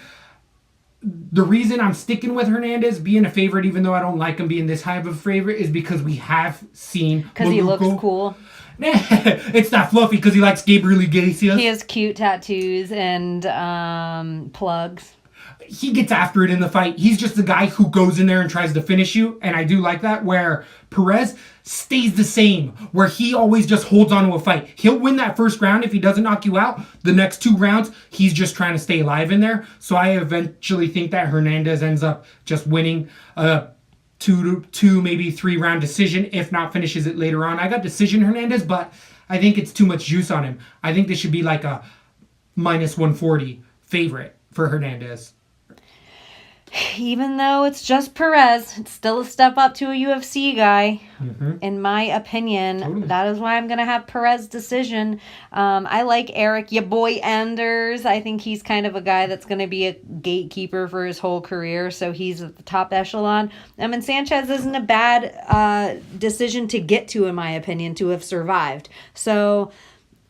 The reason I'm sticking with Hernandez being a favorite, even though I don't like him being this high of a favorite, is because we have seen Because he looks cool. It's not Fluffy because he likes Gabriel Iglesias. He has cute tattoos and plugs. He gets after it in the fight. He's just the guy who goes in there and tries to finish you, and I do like that, where Perez stays the same, where he always just holds on to a fight. He'll win that first round if he doesn't knock you out. The next 2 rounds, he's just trying to stay alive in there. So I eventually think that Hernandez ends up just winning a 2 maybe 3 round decision, if not finishes it later on. I got decision Hernandez, but I think it's too much juice on him. I think this should be like a minus 140 favorite for Hernandez. Even though it's just Perez, it's still a step up to a UFC guy, in my opinion. Totally. That is why I'm going to have Perez decision. I like Eric, your boy Anders. I think he's kind of a guy that's going to be a gatekeeper for his whole career, so he's at the top echelon. And Sanchez isn't a bad decision to get to, in my opinion, to have survived. So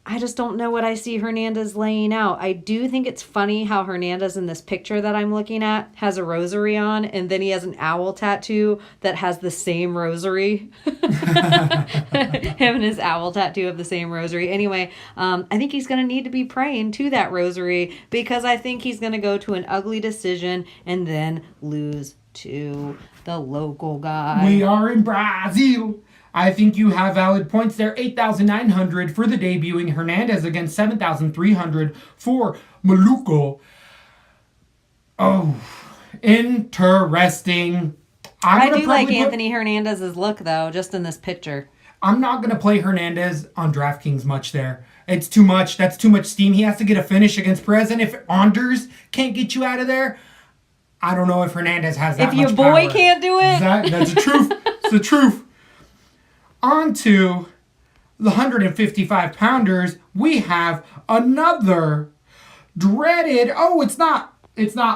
I just don't know what I see Hernandez laying out. I do think it's funny how Hernandez in this picture that I'm looking at has a rosary on, and then he has an owl tattoo that has the same rosary. Him and his owl tattoo have the same rosary. Anyway, I think he's going to need to be praying to that rosary, because I think he's going to go to an ugly decision and then lose to the local guy. We are in Brazil. I think you have valid points there. 8,900 for the debuting Hernandez against 7,300 for Maluco. Oh, interesting. I do like Anthony Hernandez's look, though, just in this picture. I'm not going to play Hernandez on DraftKings much there. It's too much. That's too much steam. He has to get a finish against Perez. And if Anders can't get you out of there, I don't know if Hernandez has that much power. If your boy can't do it? That's the truth. It's the truth. On to the 155-pounders, we have another dreaded... Oh, it's not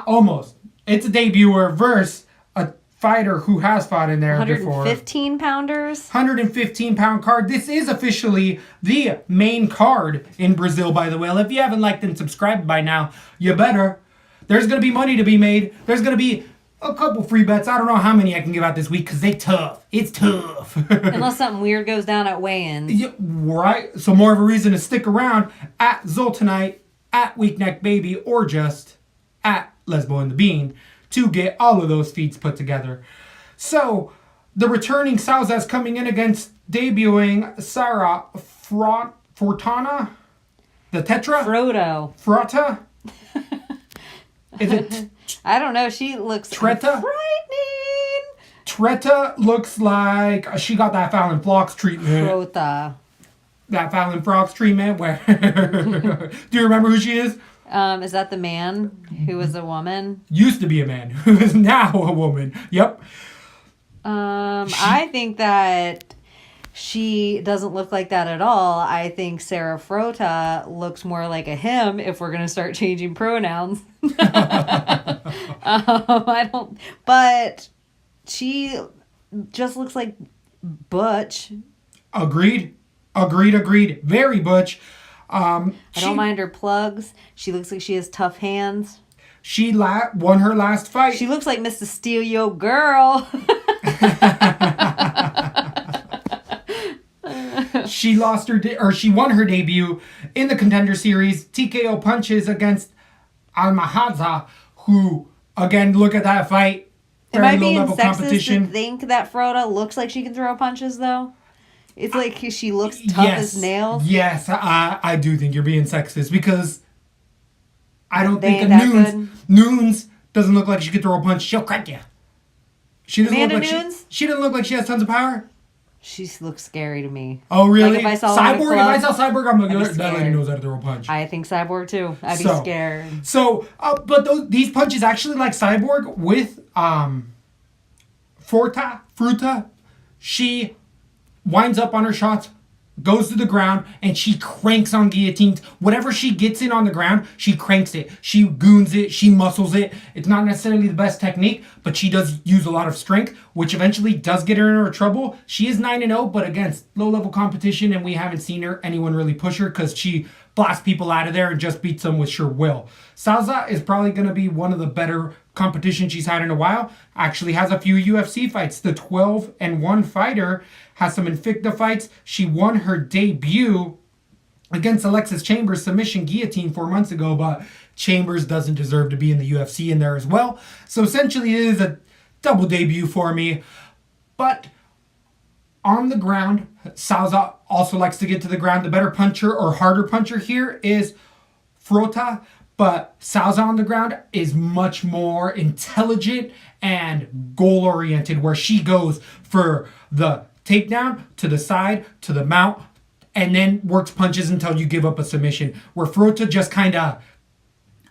almost. It's a debuter versus a fighter who has fought in there before. 115-pounders? 115-pound card. This is officially the main card in Brazil, by the way. If you haven't liked and subscribed by now, you better. There's going to be money to be made. There's going to be a couple free bets. I don't know how many I can give out this week because they tough. It's tough. Unless something weird goes down at weigh-ins. Yeah, right. So more of a reason to stick around at Zoltanite, at Weakneck Baby, or just at Lesbo and The Bean to get all of those feeds put together. So the returning Sauzas coming in against debuting Sarah Fortana, the Tetra? Frodo. Frota? Is it... I don't know. She looks Treta? frightening. Treta looks like she got that Fallon Flocks treatment. Frota. That Fallon Flocks treatment where... Do you remember who she is? Is that the man who was a woman? Used to be a man who is now a woman. Yep. I think that She doesn't look like that at all. I think Sarah Frota looks more like a him if we're going to start changing pronouns. I don't, but she just looks like Butch. Agreed. Very Butch. I don't mind her plugs. She looks like she has tough hands. She won her last fight. She looks like Mr. Steal Your Girl. She she won her debut in the Contender Series. TKO punches against Almahaza, who, again, look at that fight. Am I Very being low-level sexist competition. to think that Frota looks like she can throw punches, though? It's like she looks tough as nails. Yes, I do think you're being sexist because I don't They think ain't Nunes doesn't look like she could throw a punch. She'll crack you. She doesn't Amanda look like Nunes? she doesn't look like she has tons of power. She looks scary to me. Oh, really? Like if I saw her in a Cyborg, club, if I saw Cyborg, I'm like, I'd be that lady scared. knows how to throw a punch. I think Cyborg too. I'd be scared. So, but these punches actually like Cyborg with Fruta, she winds up on her shots, goes to the ground, and she cranks on guillotines. Whatever she gets in on the ground, she cranks it. She goons it. She muscles it. It's not necessarily the best technique, but she does use a lot of strength, which eventually does get her into trouble. She is 9-0, but against low-level competition, and we haven't seen anyone really push her because she blasts people out of there and just beats them with sure will. Salza is probably going to be one of the better competition she's had in a while. Actually has a few UFC fights. The 12-1 fighter has some Invicta fights. She won her debut against Alexis Chambers submission guillotine 4 months ago, but Chambers doesn't deserve to be in the UFC in there as well. So essentially it is a double debut for me. But on the ground, Salza also likes to get to the ground. The better puncher or harder puncher here is Frota, but Salza on the ground is much more intelligent and goal-oriented, where she goes for the takedown, to the side, to the mount, and then works punches until you give up a submission, where Frota just kind of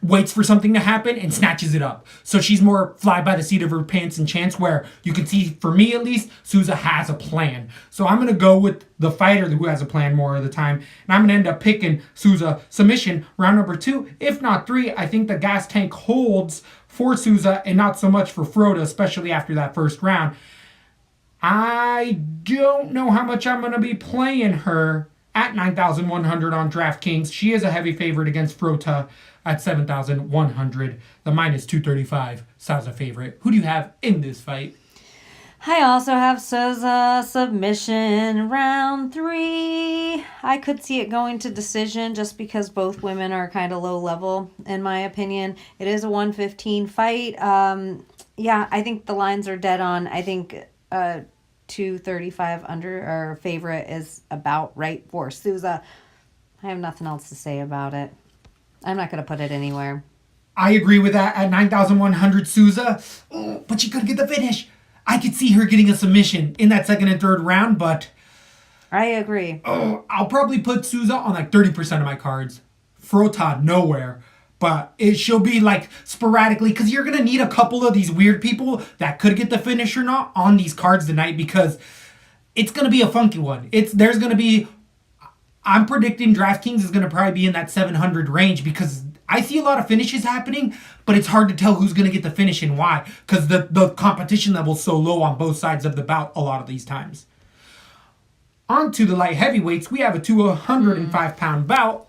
waits for something to happen and snatches it up. So she's more fly by the seat of her pants and chance, where you can see, for me at least, Souza has a plan. So I'm going to go with the fighter who has a plan more of the time, and I'm going to end up picking Souza submission round number 2, if not 3. I think the gas tank holds for Souza and not so much for Frota, especially after that first round. I don't know how much I'm going to be playing her at 9,100 on DraftKings. She is a heavy favorite against Frota at 7,100. The minus 235. Souza favorite. Who do you have in this fight? I also have Souza submission round 3. I could see it going to decision just because both women are kind of low level, in my opinion. It is a 115 fight. Yeah, I think the lines are dead on. I think 235 under or favorite is about right for Souza. I have nothing else to say about it. I'm not going to put it anywhere. I agree with that at 9,100 Souza. Oh, but she could get the finish. I could see her getting a submission in that second and third round, but I agree. I'll probably put Souza on like 30% of my cards. Frota, nowhere. But she'll be like sporadically, because you're going to need a couple of these weird people that could get the finish or not on these cards tonight, because it's going to be a funky one. There's going to be, I'm predicting DraftKings is going to probably be in that 700 range, because I see a lot of finishes happening, but it's hard to tell who's going to get the finish and why, because the competition level is so low on both sides of the bout a lot of these times. On to the light heavyweights, we have a 205-pound bout.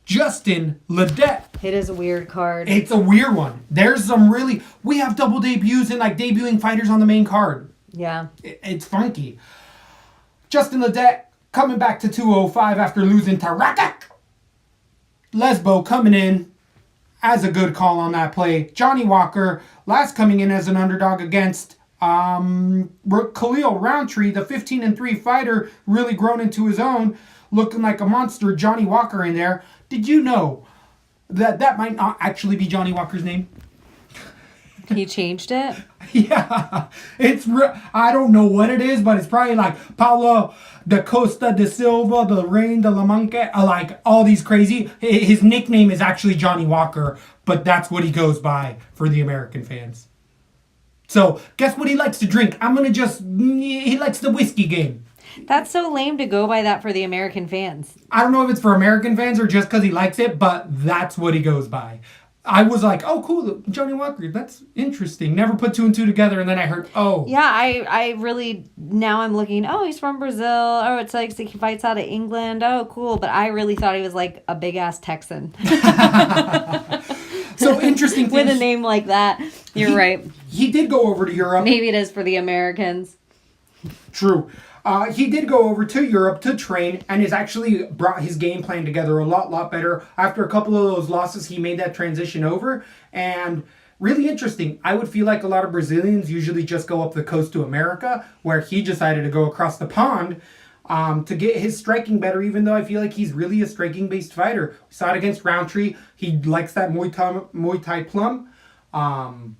Justin Ledet. It is a weird card. It's a weird one. There's some we have double debuts and like debuting fighters on the main card. Yeah. It's funky. Justin Ledet coming back to 205 after losing to Rakak. Lesbo coming in as a good call on that play. Johnny Walker last coming in as an underdog against Khalil Roundtree, the 15-3 fighter, really grown into his own, looking like a monster. Johnny Walker in there. Did you know that might not actually be Johnny Walker's name? He changed it? Yeah. I don't know what it is, but it's probably like Paulo da Costa de Silva, the Rein de la Manque, like all these crazy. His nickname is actually Johnny Walker, but that's what he goes by for the American fans. So, guess what he likes to drink? He likes the whiskey game. That's so lame to go by that for the American fans. I don't know if it's for American fans or just because he likes it, but that's what he goes by. I was like, oh, cool, Johnny Walker, that's interesting. Never put two and two together, and then I heard, oh. Yeah, I really, now I'm looking, oh, he's from Brazil. Oh, it's like he fights out of England. Oh, cool. But I really thought he was like a big-ass Texan. So interesting thing. With a name like that. You're right. He did go over to Europe. Maybe it is for the Americans. True. He did go over to Europe to train and has actually brought his game plan together a lot better. After a couple of those losses, he made that transition over. And really interesting. I would feel like a lot of Brazilians usually just go up the coast to America, where he decided to go across the pond to get his striking better, even though I feel like he's really a striking-based fighter. We saw it against Roundtree. He likes that Muay Thai plum.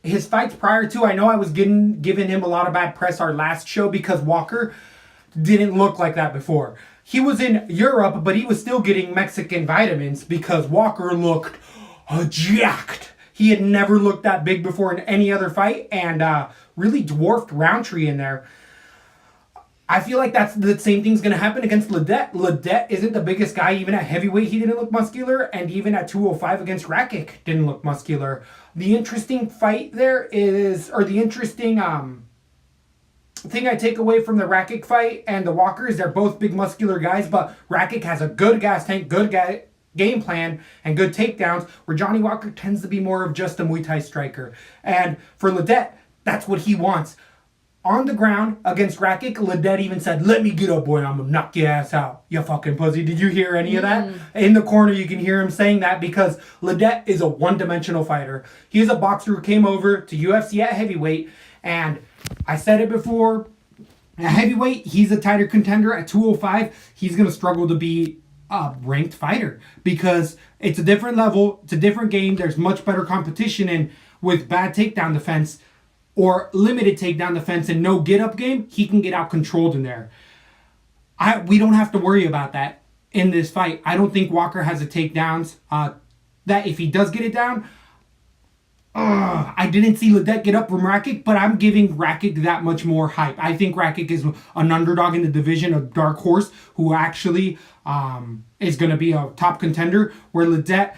His fights prior to, I know I was giving him a lot of bad press our last show because Walker didn't look like that before. He was in Europe, but he was still getting Mexican vitamins because Walker looked jacked. He had never looked that big before in any other fight and really dwarfed Roundtree in there. I feel like that's the same thing's going to happen against Ledet. Ledet isn't the biggest guy. Even at heavyweight, he didn't look muscular. And even at 205 against Rakic, didn't look muscular. The interesting fight there is, or the interesting thing I take away from the Rakic fight and the Walker is they're both big muscular guys, but Rakic has a good gas tank, game plan, and good takedowns, where Johnny Walker tends to be more of just a Muay Thai striker. And for Ledet, that's what he wants. On the ground against Rakic, Ledet even said, let me get up, boy, I'm gonna knock your ass out, you fucking pussy. Did you hear any of that? In the corner, you can hear him saying that because Ledet is a one-dimensional fighter. He is a boxer who came over to UFC at heavyweight, and I said it before, at heavyweight, he's a tighter contender. At 205, he's gonna struggle to be a ranked fighter because it's a different level, it's a different game, there's much better competition, and with bad takedown defense, or limited takedown defense and no get-up game, he can get out-controlled in there. We don't have to worry about that in this fight. I don't think Walker has the takedowns. That if he does get it down, I didn't see Ledet get up from Rakic, but I'm giving Rakic that much more hype. I think Rakic is an underdog in the division, a dark horse, who actually is going to be a top contender, where Ledet,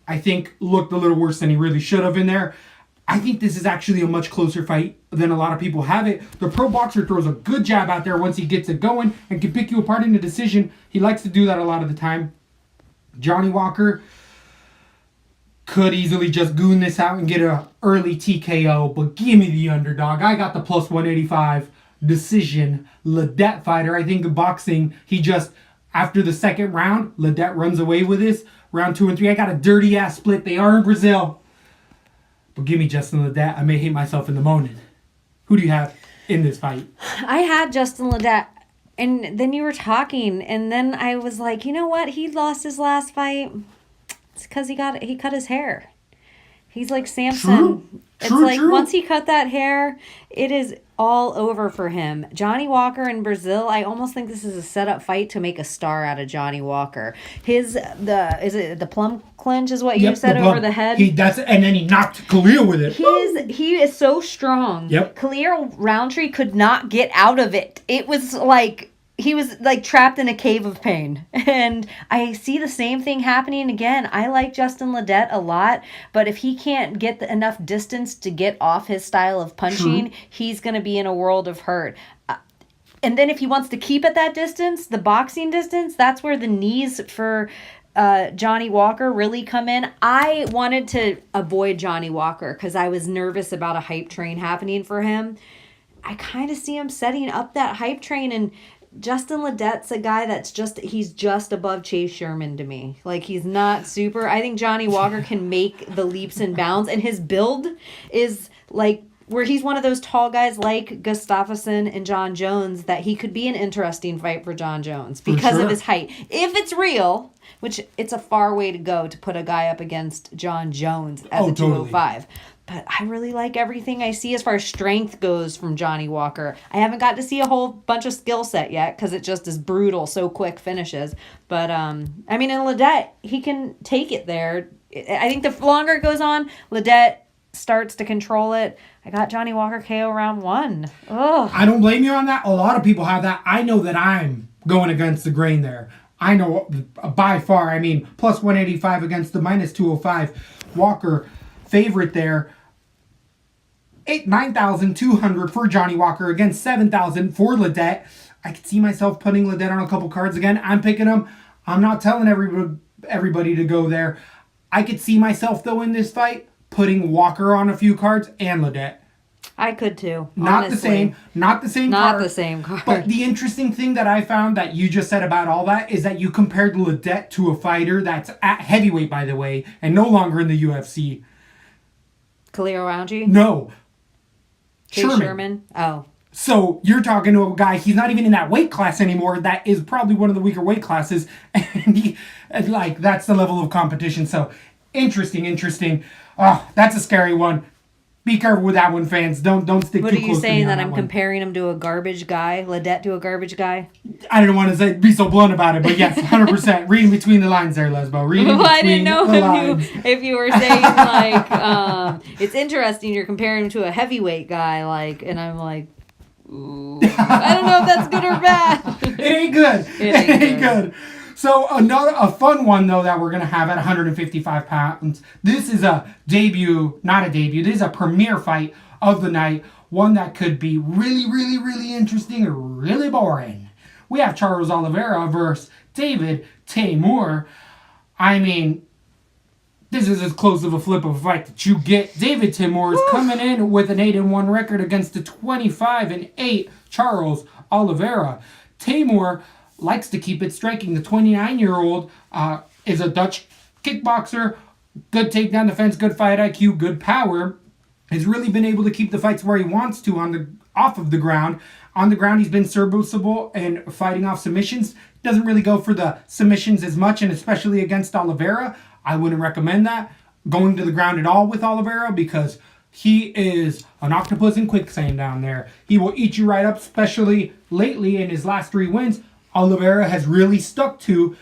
I think, looked a little worse than he really should have in there. I think this is actually a much closer fight than a lot of people have it. The pro boxer throws a good jab out there once he gets it going and can pick you apart in a decision. He likes to do that a lot of the time. Johnny Walker could easily just goon this out and get an early TKO, but give me the underdog. I got the plus 185 decision Ledet fighter. I think in boxing, he just, after the second round, Ledet runs away with this. Round 2 and 3, I got a dirty ass split. They are in Brazil. But give me Justin Ledet. I may hate myself in the morning. Who do you have in this fight? I had Justin Ledet. And then you were talking. And then I was like, you know what? He lost his last fight. It's because he cut his hair. He's like Samson. True. Once he cut that hair, it is all over for him. Johnny Walker in Brazil, I almost think this is a setup fight to make a star out of Johnny Walker. Is it the plum clinch is what you said over the head? And then he knocked Khalil with it. He is so strong. Yep. Khalil Roundtree could not get out of it. It was like he was like trapped in a cave of pain. And I see the same thing happening again. I like Justin Ledet a lot, but if he can't get enough distance to get off his style of punching, he's going to be in a world of hurt. And then if he wants to keep at that distance, the boxing distance, that's where the knees for Johnny Walker really come in. I wanted to avoid Johnny Walker because I was nervous about a hype train happening for him. I kind of see him setting up that hype train, and Justin Ledet's a guy he's just above Chase Sherman to me. Like, he's not super. I think Johnny Walker can make the leaps and bounds, and his build is like where he's one of those tall guys like Gustafsson and John Jones that he could be an interesting fight for John Jones because of his height. If it's real, which it's a far way to go to put a guy up against John Jones at the 205. Totally. But I really like everything I see as far as strength goes from Johnny Walker. I haven't got to see a whole bunch of skill set yet because it just is brutal, so quick finishes. But, in Ledet, he can take it there. I think the longer it goes on, Ledet starts to control it. I got Johnny Walker KO round 1. Ugh. I don't blame you on that. A lot of people have that. I know that I'm going against the grain there. I know by far, I mean, plus 185 against the minus 205. Walker favorite there. 9,200 for Johnny Walker against 7,000 for Ledet. I could see myself putting Ledet on a couple cards again. I'm picking him. I'm not telling everybody to go there. I could see myself, though, in this fight, putting Walker on a few cards and Ledet. I could too. Not honestly. the same. Not the same Not card. the same card. But the interesting thing that I found that you just said about all that is that you compared Ledet to a fighter that's at heavyweight, by the way, and no longer in the UFC. Khalil Rountree? No. Chase Sherman? Oh. So you're talking to a guy, he's not even in that weight class anymore. That is probably one of the weaker weight classes. And that's the level of competition. So interesting. Oh, that's a scary one. Be careful with that one, fans. Don't stick What too are you close to me saying, on that I'm one. comparing him to a garbage guy? Ledet to a garbage guy? I didn't want to be so blunt about it, but yes, 100%. Reading between the lines there, Lesbo. Reading Well, I between didn't know the lines. if you were saying, like, it's interesting you're comparing him to a heavyweight guy, like, and I'm like, ooh, I don't know if that's good or bad. It ain't good. It ain't good. So a fun one, though, that we're going to have at 155 pounds. This is a debut, not a debut. This is a premiere fight of the night. One that could be really interesting or really boring. We have Charles Oliveira versus David Teymur. I mean, this is as close of a flip of a fight that you get. David Teymur is coming in with an 8-1 record against the 25-8 Charles Oliveira. Teymur likes to keep it striking. The 29-year-old is a Dutch kickboxer. Good takedown defense, good fight IQ, good power. Has really been able to keep the fights where he wants to off of the ground. On the ground, he's been serviceable and fighting off submissions. Doesn't really go for the submissions as much, and especially against Oliveira. I wouldn't recommend that. Going to the ground at all with Oliveira, because he is an octopus in quicksand down there. He will eat you right up, especially lately in his last 3 wins. Oliveira has really stuck to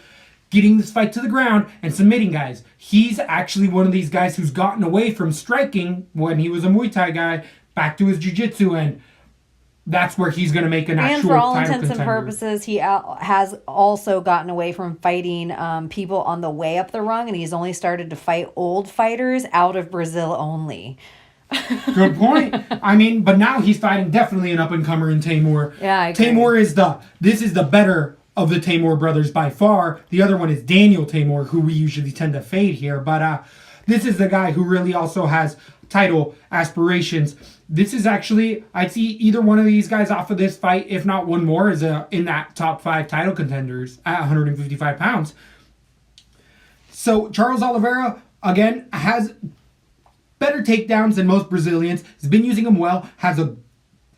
getting this fight to the ground and submitting guys. He's actually one of these guys who's gotten away from striking when he was a Muay Thai guy back to his jiu-jitsu, and that's where he's going to make an actual And for all title intents and contender. purposes, he has also gotten away from fighting people on the way up the rung, and he's only started to fight old fighters out of Brazil only. Good point. I mean, but now he's fighting definitely an up-and-comer in Teymur. Yeah, I agree. Teymur this is the better of the Teymur brothers by far. The other one is Daniel Teymur, who we usually tend to fade here. But this is the guy who really also has title aspirations. This is actually, I'd see either one of these guys off of this fight, if not one more, is in that top 5 title contenders at 155 pounds. So Charles Oliveira, again, has better takedowns than most Brazilians. Has been using them well. Has a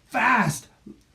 fast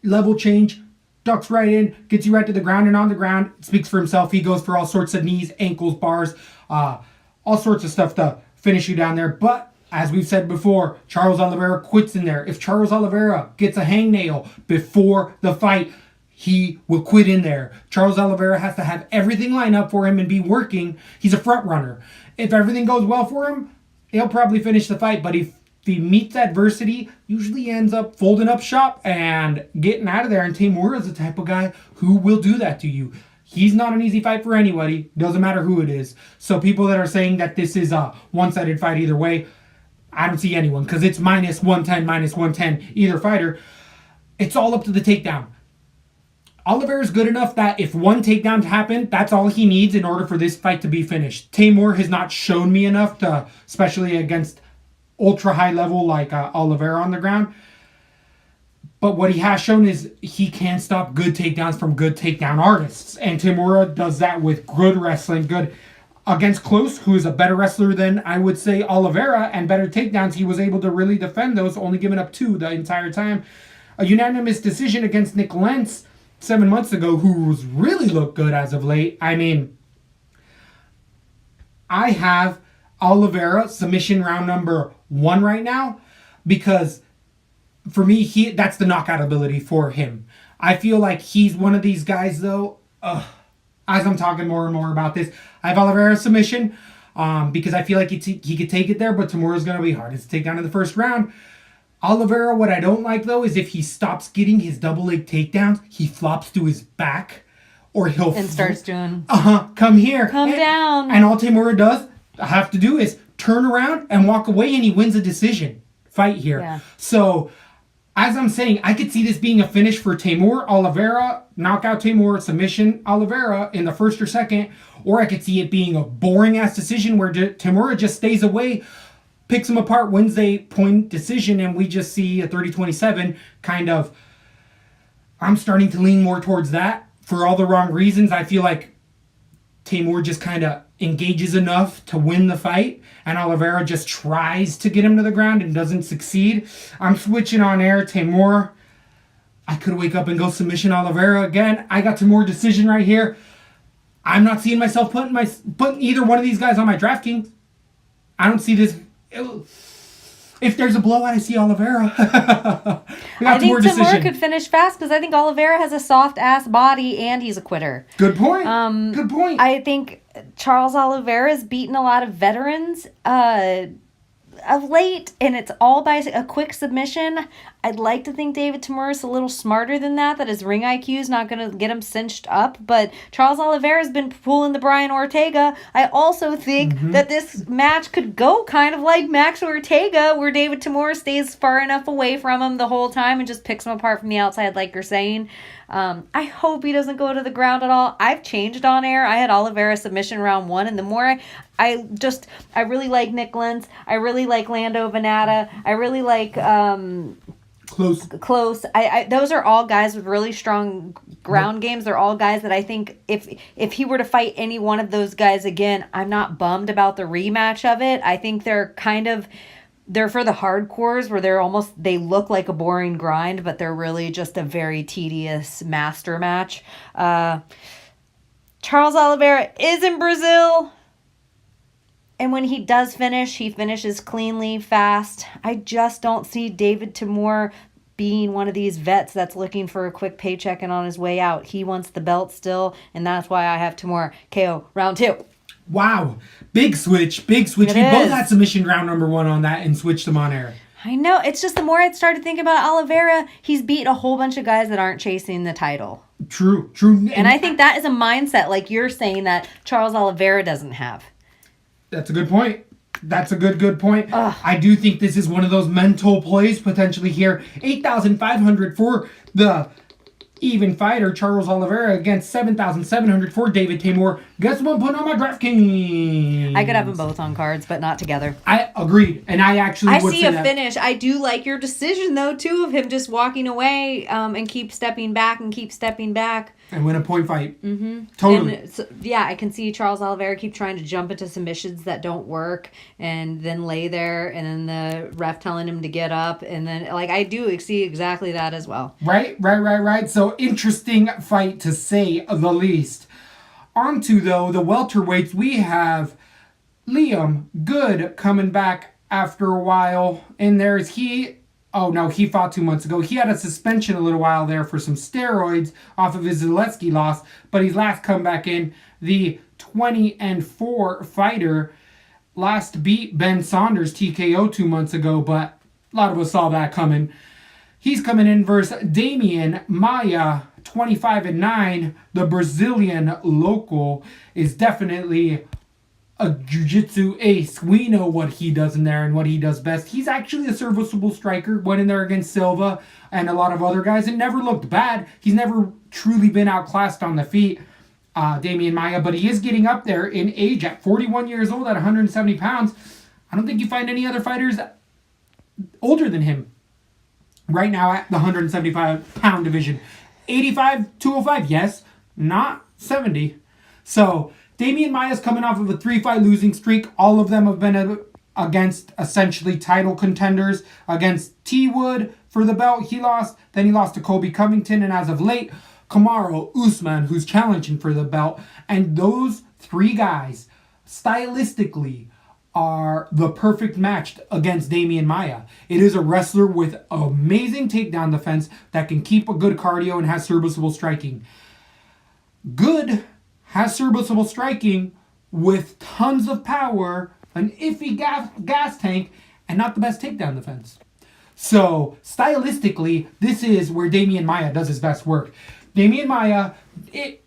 level change. Ducks right in. Gets you right to the ground, and on the ground, speaks for himself. He goes for all sorts of knees, ankles, bars, all sorts of stuff to finish you down there. But as we've said before, Charles Oliveira quits in there. If Charles Oliveira gets a hangnail before the fight, he will quit in there. Charles Oliveira has to have everything lined up for him and be working. He's a front runner. If everything goes well for him, he'll probably finish the fight. But if he meets adversity, usually ends up folding up shop and getting out of there. And Teymur is the type of guy who will do that to you. He's not an easy fight for anybody. Doesn't matter who it is. So people that are saying that this is a one-sided fight either way, I don't see anyone, because it's minus 110, either fighter. It's all up to the takedown. Oliveira's good enough that if one takedown happened, that's all he needs in order for this fight to be finished. Teymur has not shown me enough to, especially against ultra high level like Oliveira on the ground. But what he has shown is he can stop good takedowns from good takedown artists. And Teymur does that with good wrestling, good against Close, who is a better wrestler than, I would say, Oliveira, and better takedowns. He was able to really defend those, only giving up 2 the entire time. A unanimous decision against Nick Lentz 7 months ago, who's really looked good as of late. I mean, I have Oliveira submission round number 1 right now, because for me, that's the knockout ability for him. I feel like he's one of these guys, though, as I'm talking more and more about this, I have Oliveira submission. because I feel like he could take it there, but Teymur's going to be hard to take down in the first round. Oliveira, what I don't like, though, is if he stops getting his double leg takedowns, he flops to his back, or he'll... And starts doing... come here. Come down. And all Teymur does, have to do is turn around and walk away, and he wins a decision fight here. Yeah. So, as I'm saying, I could see this being a finish for Teymur. Oliveira, knockout Teymur, submission Oliveira in the first or second, or I could see it being a boring-ass decision where Teymur just stays away, picks him apart, wins a point decision, and we just see a 30-27 kind of... I'm starting to lean more towards that for all the wrong reasons. I feel like Teymur just kind of engages enough to win the fight, and Oliveira just tries to get him to the ground and doesn't succeed. I'm switching on air. Teymur. I could wake up and go submission Oliveira again. I got Teymur decision right here. I'm not seeing myself putting either one of these guys on my DraftKings. I don't see this. If there's a blowout, I see Oliveira. I think Teymur could finish fast because I think Oliveira has a soft ass body and he's a quitter. Good point. Good point. I think Charles Oliveira's beaten a lot of veterans of late, and it's all by a quick submission. I'd like to think David Teymur is a little smarter than that his ring IQ is not going to get him cinched up, but Charles Oliveira's been pulling the Brian Ortega. I also think that this match could go kind of like Max Ortega, where David Teymur stays far enough away from him the whole time and just picks him apart from the outside, like you're saying. I hope he doesn't go to the ground at all. I've changed on air. I had Oliveira submission round 1, and the more I really like Nick Lentz. I really like Lando Venata. I really like Close. I those are all guys with really strong ground games. They're all guys that I think if he were to fight any one of those guys again, I'm not bummed about the rematch of it. I think they're for the hardcores where they look like a boring grind, but they're really just a very tedious master match. Charles Oliveira is in Brazil. And when he does finish, he finishes cleanly, fast. I just don't see David Teymur being one of these vets that's looking for a quick paycheck and on his way out. He wants the belt still, and that's why I have Teymur KO round 2. Wow. Big switch. We both had submission round number 1 on that and switched them on air. I know. It's just the more I started thinking about Oliveira, he's beat a whole bunch of guys that aren't chasing the title. True. And I think that is a mindset, like you're saying, that Charles Oliveira doesn't have. That's a good point. That's a good point. Ugh. I do think this is one of those mental plays potentially here. 8,500 for the even fighter, Charles Oliveira, against 7,700 for David Teymur. Guess what I'm putting on my DraftKings? I could have them both on cards, but not together. I agreed. And I actually would see say a finish. I do like your decision, though, too, of him just walking away and keep stepping back. And win a point fight. Mm-hmm. Totally. And so, yeah, I can see Charles Oliveira keep trying to jump into submissions that don't work and then lay there and then the ref telling him to get up. And then, I do see exactly that as well. Right. So, interesting fight to say the least. On to, though, the welterweights. We have Liam Good coming back after a while. And there's he fought 2 months ago. He had a suspension a little while there for some steroids off of his Zaleski loss, but he's last come back in. The 20-4 fighter last beat Ben Saunders TKO 2 months ago, but a lot of us saw that coming. He's coming in versus Damian Maia, 25-9. The Brazilian local is definitely a jiu-jitsu ace. We know what he does in there and what he does best. He's actually a serviceable striker. Went in there against Silva and a lot of other guys and never looked bad. He's never truly been outclassed on the feet, Damian Maia, but he is getting up there in age at 41 years old at 170 pounds. I don't think you find any other fighters older than him right now at the 175-pound division. 85, 205, yes, not 70. So Damian Maia's coming off of a 3-fight losing streak. All of them have been against essentially title contenders. Against T. Wood for the belt, he lost. Then he lost to Colby Covington. And as of late, Kamaru Usman, who's challenging for the belt. And those 3 guys, stylistically, are the perfect match against Damian Maia. It is a wrestler with amazing takedown defense that can keep a good cardio and has serviceable striking. Good has serviceable striking with tons of power, an iffy gas tank, and not the best takedown defense. So, stylistically, this is where Damian Maia does his best work. Damian Maia,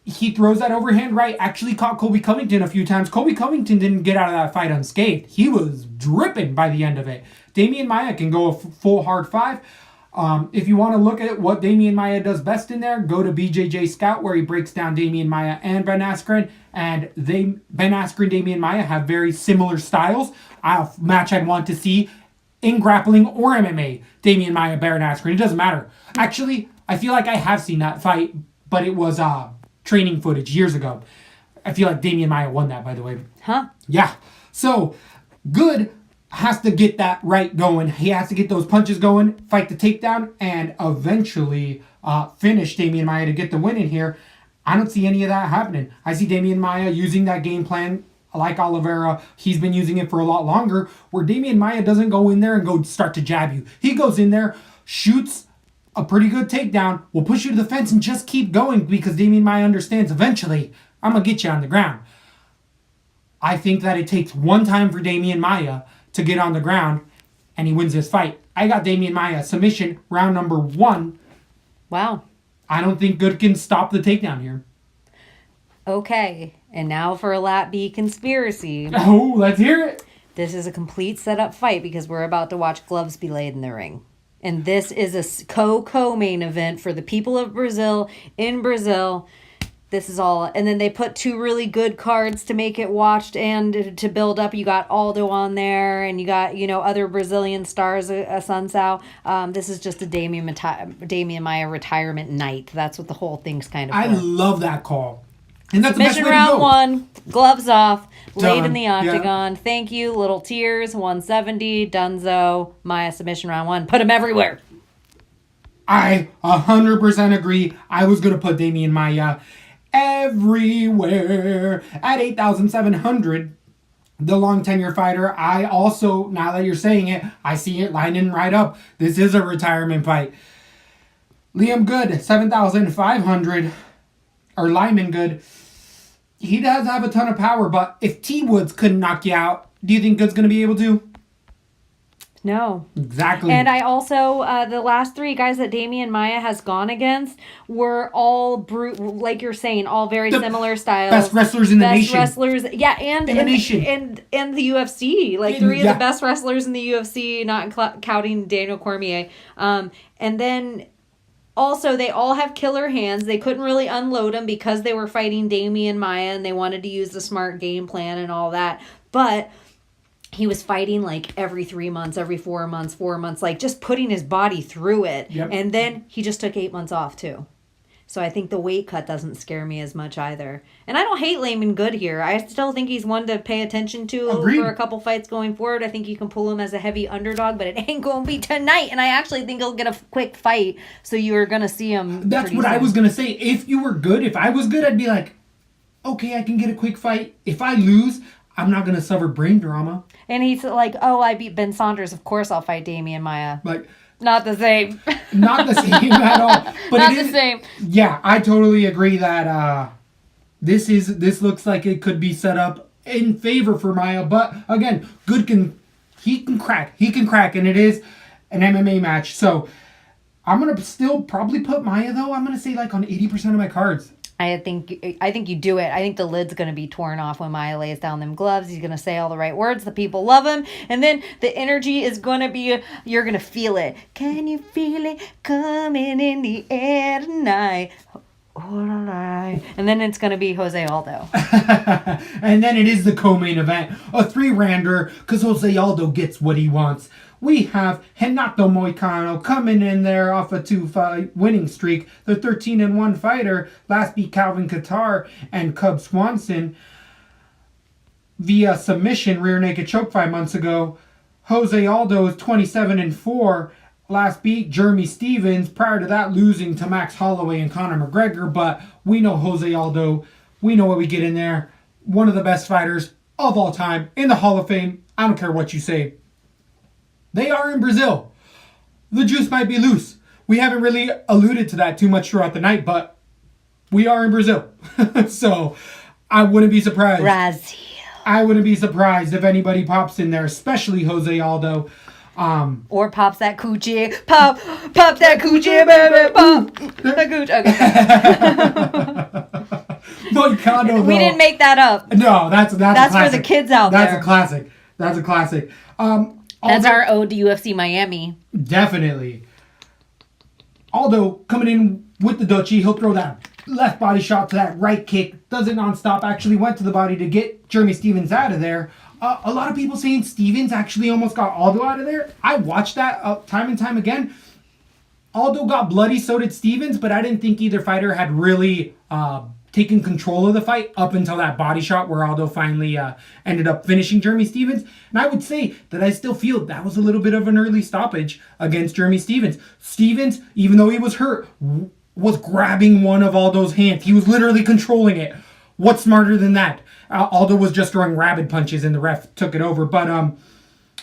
he throws that overhand right, actually caught Colby Covington a few times. Colby Covington didn't get out of that fight unscathed. He was dripping by the end of it. Damian Maia can go a full hard 5. If you want to look at what Damian Maia does best in there, go to BJJ Scout, where he breaks down Damian Maia and Ben Askren. And Ben Askren and Damian Maia have very similar styles. A match I'd want to see in grappling or MMA. Damian Maia, Ben Askren. It doesn't matter. Actually, I feel like I have seen that fight, but it was training footage years ago. I feel like Damian Maia won that, by the way. Huh? Yeah. So, Good has to get that right going. He has to get those punches going, fight the takedown, and eventually finish Damian Maia to get the win in here. I don't see any of that happening. I see Damian Maia using that game plan like Oliveira. He's been using it for a lot longer, where Damian Maia doesn't go in there and go start to jab you. He goes in there, shoots a pretty good takedown, will push you to the fence and just keep going, because Damian Maia understands eventually I'm going to get you on the ground. I think that it takes one time for Damian Maia to get on the ground and he wins this fight. I got Damian Maia submission round number 1. Wow. I don't think Good can stop the takedown here. Okay, and now for a LaTB conspiracy. Oh, let's hear it. This is a complete setup fight because we're about to watch gloves be laid in the ring. And this is a co-main event for the people of Brazil, in Brazil. This is all. And then they put 2 really good cards to make it watched and to build up. You got Aldo on there, and you got, other Brazilian stars, Assunção. This is just a Damian Maia retirement night. That's what the whole thing's kind of for. I love that call. And that's Submission the best way to round go. 1, gloves off, laid Done. in the octagon. Yeah. Thank you, little tears, 170, Dunzo, Maia submission round 1. Put him everywhere. I 100% agree. I was going to put Damian Maia everywhere at 8,700. The long tenure fighter. I also, now that you're saying it, I see it lining right up. This is a retirement fight. Liam Good, 7,500. Or Lyman Good. He does have a ton of power, but if T Woods couldn't knock you out, do you think Good's going to be able to? No. Exactly. And I also, the last 3 guys that Damian Maia has gone against were all, like you're saying, all very similar styles. Best wrestlers in the nation. Best wrestlers, yeah, and in the nation. And the UFC. Like 3 of the best wrestlers in the UFC, not counting Daniel Cormier. And then also, they all have killer hands. They couldn't really unload them because they were fighting Damian Maia and they wanted to use the smart game plan and all that. But he was fighting like every 3 months, every 4 months, like just putting his body through it. Yep. And then he just took 8 months off too. So I think the weight cut doesn't scare me as much either. And I don't hate Lyman Good here. I still think he's one to pay attention to for a couple fights going forward. I think you can pull him as a heavy underdog, but it ain't going to be tonight. And I actually think he'll get a quick fight. So you're going to see him. That's what I was going to say. If you were Good, if I was Good, I'd be like, okay, I can get a quick fight. If I lose, I'm not going to suffer brain drama. And he's like, oh, I beat Ben Saunders. Of course I'll fight Damian Maia. Like, not the same. Not the same at all. But not the same. Yeah, I totally agree that this looks like it could be set up in favor for Maia. But again, Good can crack. He can crack, and it is an MMA match. So I'm gonna still probably put Maia though. I'm gonna say like on 80% of my cards. I think you do it. I think the lid's going to be torn off when Maia lays down them gloves. He's going to say all the right words. The people love him. And then the energy is going to be, you're going to feel it. Can you feel it coming in the air tonight? And then it's going to be Jose Aldo. And then it is the co-main event. A 3-rounder because Jose Aldo gets what he wants. We have Renato Moicano coming in there off a 2-fight winning streak. The 13-1 fighter. Last beat Calvin Kattar and Cub Swanson via submission, rear naked choke 5 months ago. Jose Aldo is 27-4. Last beat Jeremy Stevens. Prior to that, losing to Max Holloway and Conor McGregor. But we know Jose Aldo. We know what we get in there. One of the best fighters of all time in the Hall of Fame. I don't care what you say. They are in Brazil. The juice might be loose. We haven't really alluded to that too much throughout the night, but we are in Brazil. So I wouldn't be surprised. Brazil. I wouldn't be surprised if anybody pops in there, especially Jose Aldo. Or pops that coochie. Pop that coochie, baby. Pop the coochie. Okay. Moicano, We didn't make that up. No, that's a That's classic. for the kids out That's there. a classic. That's a classic. That's our ode to UFC Miami. Definitely. Aldo coming in with the Duchy. He'll throw that left body shot to that right kick. Does it nonstop. Actually went to the body to get Jeremy Stevens out of there. A lot of people saying Stevens actually almost got Aldo out of there. I watched that time and time again. Aldo got bloody, so did Stevens, but I didn't think either fighter had really taken control of the fight up until that body shot where Aldo finally ended up finishing Jeremy Stevens. And I would say that I still feel that was a little bit of an early stoppage against Jeremy Stevens. Stevens, even though he was hurt, was grabbing one of Aldo's hands. He was literally controlling it. What's smarter than that? Aldo was just throwing rabid punches and the ref took it over. But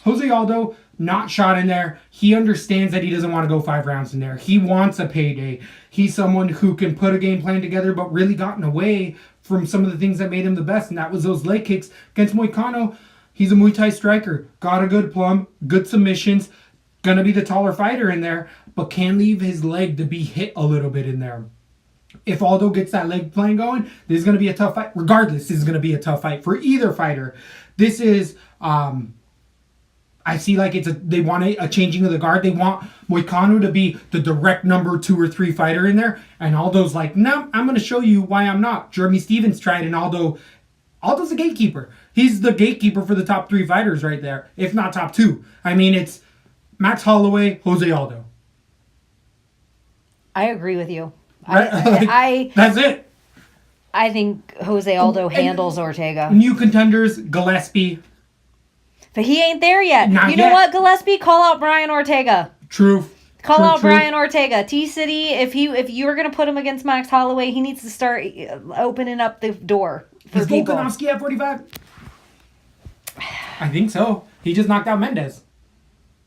Jose Aldo, not shot in there. He understands that he doesn't want to go 5 rounds in there. He wants a payday. He's someone who can put a game plan together, but really gotten away from some of the things that made him the best, and that was those leg kicks. Against Moicano, he's a Muay Thai striker. Got a good plum, good submissions, gonna be the taller fighter in there, but can leave his leg to be hit a little bit in there. If Aldo gets that leg plan going, this is going to be a tough fight. Regardless, this is going to be a tough fight for either fighter. This is, I see like they want a changing of the guard. They want Moicano to be the direct number 2 or 3 fighter in there. And Aldo's like, no, I'm going to show you why I'm not. Jeremy Stevens tried, and Aldo's a gatekeeper. He's the gatekeeper for the top 3 fighters right there, if not top 2. I mean, it's Max Holloway, Jose Aldo. I agree with you. Right? That's it. I think Jose Aldo handles Ortega. New contenders, Gillespie. But he ain't there yet. Not you know yet. what, Gillespie? Call out Brian Ortega. True. Call out Brian Ortega. T-City, if you're going to put him against Max Holloway, he needs to start opening up the door for Is people. Volkanovski at 45? I think so. He just knocked out Mendez.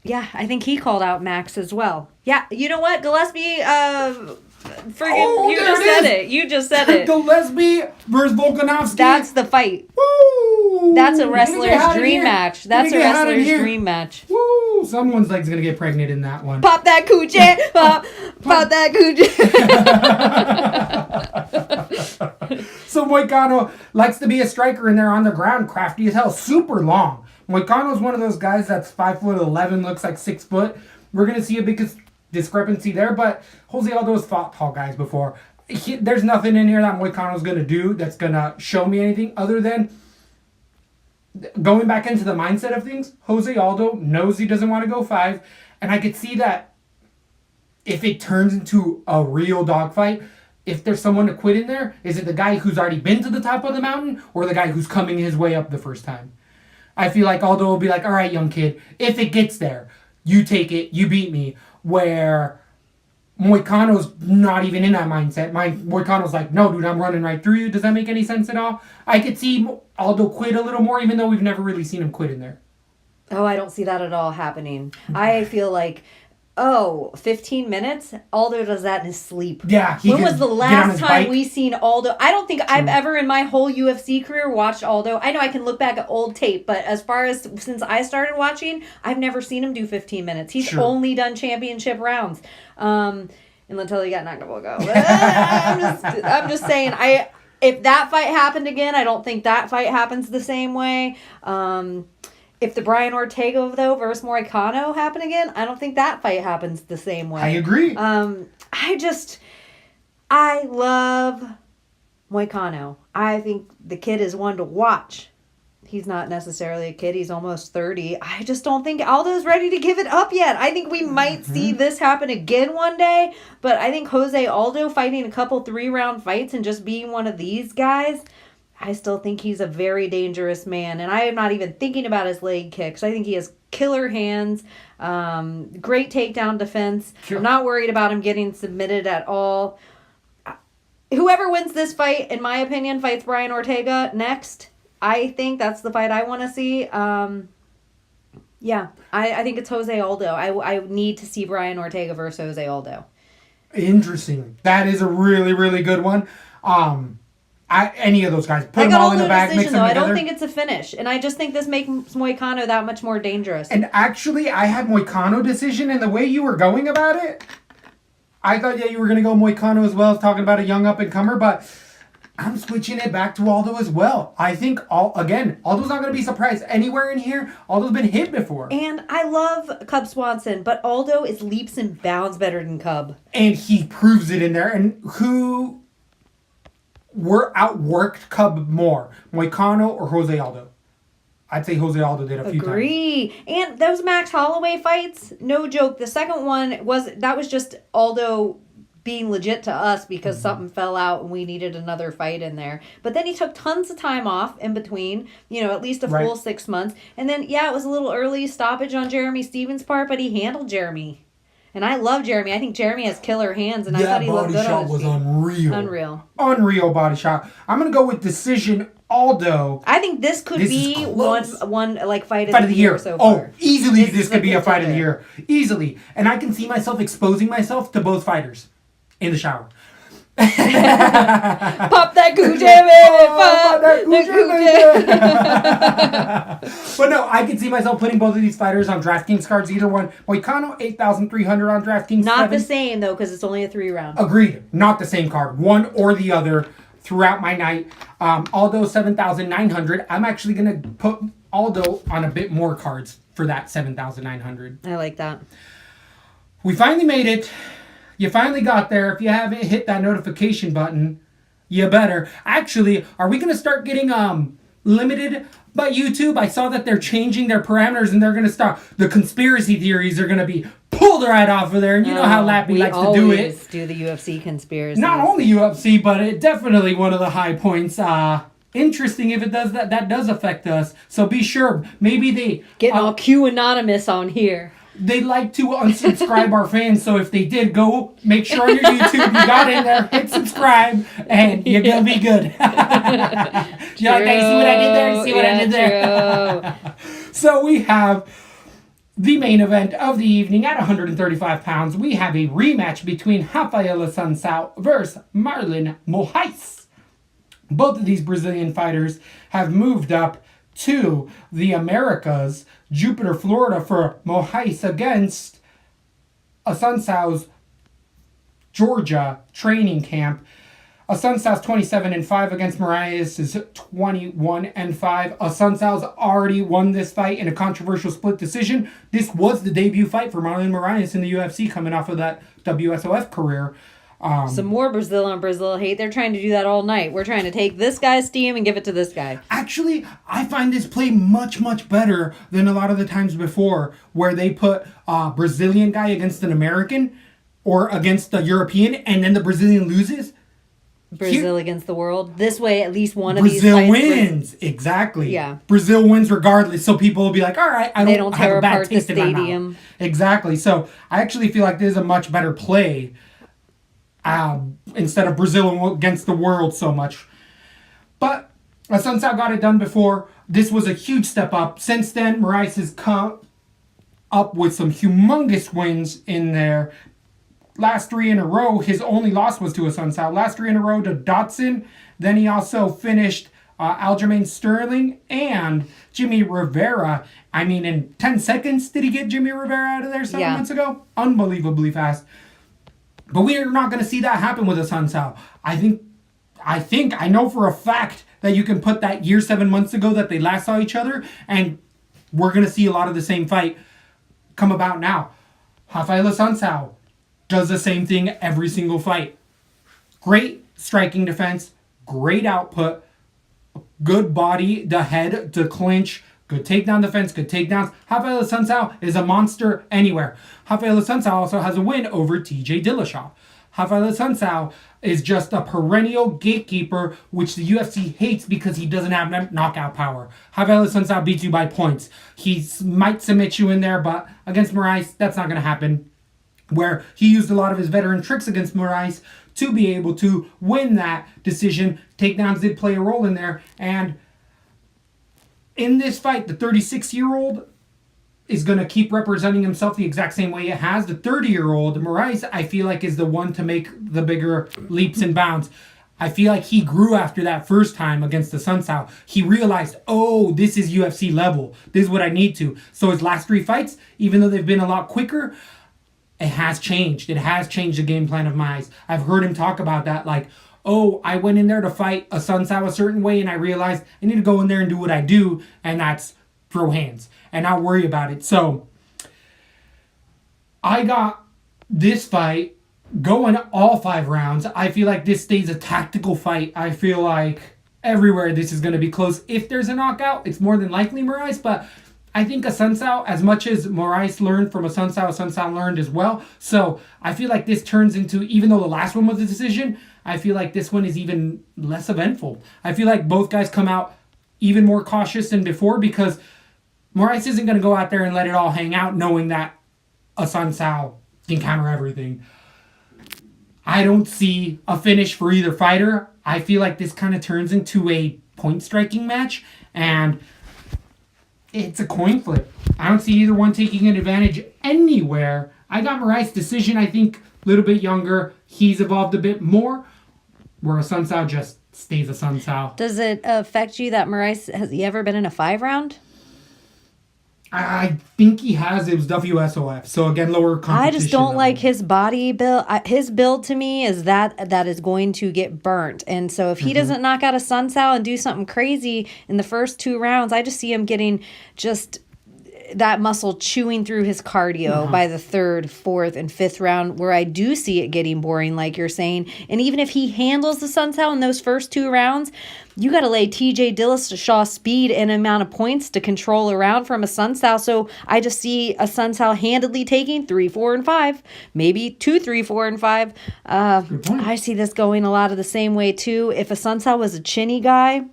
Yeah, I think he called out Max as well. Yeah, you know what, Gillespie, You just said it. Gillespie versus Volkanovski. That's the fight. Woo! That's a wrestler's dream match. That's a wrestler's dream match. Woo! Someone's leg's gonna get pregnant in that one. Pop that coochie. Pop that coochie. So Moicano likes to be a striker in there on the ground, crafty as hell, super long. Moicano's one of those guys that's 5'11", looks like 6 foot. We're gonna see a big discrepancy there, but Jose Aldo's fought tall guys before. There's nothing in here that Moicano's gonna do that's gonna show me anything other than going back into the mindset of things. Jose Aldo knows he doesn't want to go 5, and I could see that if it turns into a real dogfight, if there's someone to quit in there, is it the guy who's already been to the top of the mountain or the guy who's coming his way up the first time? I feel like Aldo will be like, all right, young kid, if it gets there, you take it, you beat me. Where Moicano's not even in that mindset. Moicano's like, no, dude, I'm running right through you. Does that make any sense at all? I could see Aldo quit a little more, even though we've never really seen him quit in there. Oh, I don't see that at all happening. I feel like, 15 minutes? Aldo does that in his sleep. Yeah. When was the last time we seen Aldo? I don't think I've ever in my whole UFC career watched Aldo. I know I can look back at old tape, but as far as since I started watching, I've never seen him do 15 minutes. He's only done championship rounds. Until he got knocked out. I'm just saying, if that fight happened again, I don't think that fight happens the same way. If the Brian Ortega, though, versus Moicano happen again, I don't think that fight happens the same way. I agree. I love Moicano. I think the kid is one to watch. He's not necessarily a kid. He's almost 30. I just don't think Aldo's ready to give it up yet. I think we might see this happen again one day, but I think Jose Aldo fighting a couple 3-round fights and just being one of these guys, I still think he's a very dangerous man. And I am not even thinking about his leg kicks. I think he has killer hands, great takedown defense. Sure. I'm not worried about him getting submitted at all. Whoever wins this fight, in my opinion, fights Brian Ortega next. I think that's the fight I want to see. I think it's Jose Aldo. I need to see Brian Ortega versus Jose Aldo. Interesting. That is a really, really good one. Any of those guys. Put I them got all in the Aldo bag, mix decision them though. I together. don't think it's a finish, and I just think this makes Moicano that much more dangerous. And actually, I had Moicano decision, and the way you were going about it, I thought you were going to go Moicano as well, talking about a young up-and-comer, but I'm switching it back to Aldo as well. I think, Aldo's not going to be surprised anywhere in here. Aldo's been hit before. And I love Cub Swanson, but Aldo is leaps and bounds better than Cub. And he proves it in there. And who outworked Cub more, Moicano or Jose Aldo? I'd say Jose Aldo did a few times. Agree. And those Max Holloway fights, no joke. The second one was just Aldo being legit to us because something fell out and we needed another fight in there. But then he took tons of time off in between, at least a full 6 months. And then, it was a little early stoppage on Jeremy Stevens' part, but he handled Jeremy. And I love Jeremy. I think Jeremy has killer hands, and I thought he looked good on his feet. That body shot was unreal. Unreal Body shot. I'm going to go with decision Aldo. I think this could be one fight of the year so far. far. Easily this could be a fight of the year. Easily. And I can see myself exposing myself to both fighters in the shower. Pop that Gucci, baby! Pop that Gucci. But no, I can see myself putting both of these fighters on DraftKings cards, either one. Moicano, 8,300 on DraftKings. Not the same, though, because it's only a 3-round. Agreed. Not the same card. One or the other throughout my night. Aldo, 7,900. I'm actually going to put Aldo on a bit more cards for that 7,900. I like that. We finally made it. You finally got there. If you haven't hit that notification button, you better. Actually, are we going to start getting limited by YouTube? I saw that they're changing their parameters and they're going to start. The conspiracy theories are going to be pulled right off of there. And you know how LaTB likes to do it. We always do the UFC conspiracy. Not only UFC, but it definitely one of the high points. Interesting if it does that. That does affect us. So be sure. Maybe they... Getting all Q anonymous on here. They like to unsubscribe our fans, so if they did, go make sure on your YouTube you got in there, hit subscribe, and you're going to be good. You're like, hey, see what I did there? See what I did there? So we have the main event of the evening at 135 pounds. We have a rematch between Rafael Assunção versus Marlon Moraes. Both of these Brazilian fighters have moved up to the Americas, Jupiter, Florida, for Moraes against Assunção's Georgia training camp. Assunção's 27-5 against Moraes is 21-5. Assunção's already won this fight in a controversial split decision. This was the debut fight for Marlon Moraes in the UFC coming off of that WSOF career. Some more Brazil on Brazil hate. They're trying to do that all night. We're trying to take this guy's steam and give it to this guy. Actually, I find this play much, much better than a lot of the times before where they put a Brazilian guy against an American or against a European and then the Brazilian loses. Brazil against the world. This way, at least one of these Brazil wins. Exactly. Yeah. Brazil wins regardless. So people will be like, all right, they don't I have tear a bad apart the taste in my mouth. stadium. Exactly. So I actually feel like this is a much better play instead of Brazil against the world so much. But Assunção got it done before. This was a huge step up. Since then, Moraes has come up with some humongous wins in there. Last 3 in a row, his only loss was to Assunção. Last 3 in a row to Dotson. Then he also finished Aljamain Sterling and Jimmy Rivera. I mean, in 10 seconds, did he get Jimmy Rivera out of there 7 months ago? Unbelievably fast. But we are not going to see that happen with Assunção. I know for a fact that you can put that year 7 months ago that they last saw each other, and we're going to see a lot of the same fight come about now. Rafael Assunção does the same thing every single fight. Great striking defense, great output, good body, the head, to clinch, good takedown defense, good takedowns. Rafael Assunção is a monster anywhere. Rafael Assunção also has a win over TJ Dillashaw. Rafael Assunção is just a perennial gatekeeper, which the UFC hates because he doesn't have knockout power. Rafael Assunção beats you by points. He might submit you in there, but against Moraes, that's not going to happen. Where he used a lot of his veteran tricks against Moraes to be able to win that decision. Takedowns did play a role in there, and in this fight, the 36-year-old is going to keep representing himself the exact same way it has. The 30-year-old, Moraes, I feel like is the one to make the bigger leaps and bounds. I feel like he grew after that first time against the Sun Sao. He realized, oh, this is UFC level. This is what I need to. So his last 3 fights, even though they've been a lot quicker, it has changed. It has changed the game plan of Mize. I've heard him talk about that, like, oh, I went in there to fight a Sun Sao a certain way, and I realized I need to go in there and do what I do, and that's throw hands and not worry about it. So I got this fight going all 5 rounds. I feel like this stays a tactical fight. I feel like everywhere this is going to be close. If there's a knockout, it's more than likely Moraes, but I think a Sun Sao, as much as Moraes learned from a Sun Sao learned as well. So I feel like this turns into, even though the last one was a decision, I feel like this one is even less eventful. I feel like both guys come out even more cautious than before because Moraes isn't going to go out there and let it all hang out knowing that a Sun Sao can counter everything. I don't see a finish for either fighter. I feel like this kind of turns into a point striking match, and it's a coin flip. I don't see either one taking an advantage anywhere. I got Moraes' decision, I think, a little bit younger. He's evolved a bit more, where a Sun Sao just stays a Sun Sao. Does it affect you that Moraes, has he ever been in a 5-round? I think he has. It was WSOF. So again, lower competition. I just don't like his body build. His build to me is that is going to get burnt. And so if he doesn't knock out a Sun Sao and do something crazy in the first 2 rounds, I just see him getting just that muscle chewing through his cardio by the 3rd, 4th, and 5th round, where I do see it getting boring, like you're saying. And even if he handles the Sun Sao in those first 2 rounds, you got to lay TJ Dillashaw speed and amount of points to control around from a Sun Sao. So I just see a Sun Sao handedly taking 3, 4, and 5, maybe 2, 3, 4, and 5. I see this going a lot of the same way too. If a Sun Sao was a chinny guy,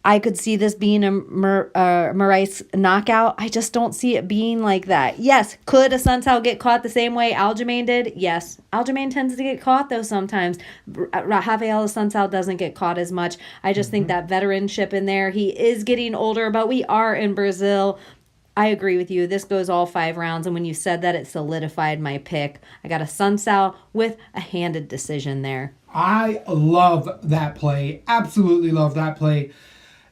I could see this being a Moraes knockout. I just don't see it being like that. Yes, could a Sun Sao get caught the same way Aljamain did? Yes. Aljamain tends to get caught, though, sometimes. Rafael Sun Sao doesn't get caught as much. I just think that veteranship in there. He is getting older, but we are in Brazil. I agree with you. This goes all 5 rounds, and when you said that, it solidified my pick. I got a Sun Sao with a handed decision there. I love that play. Absolutely love that play.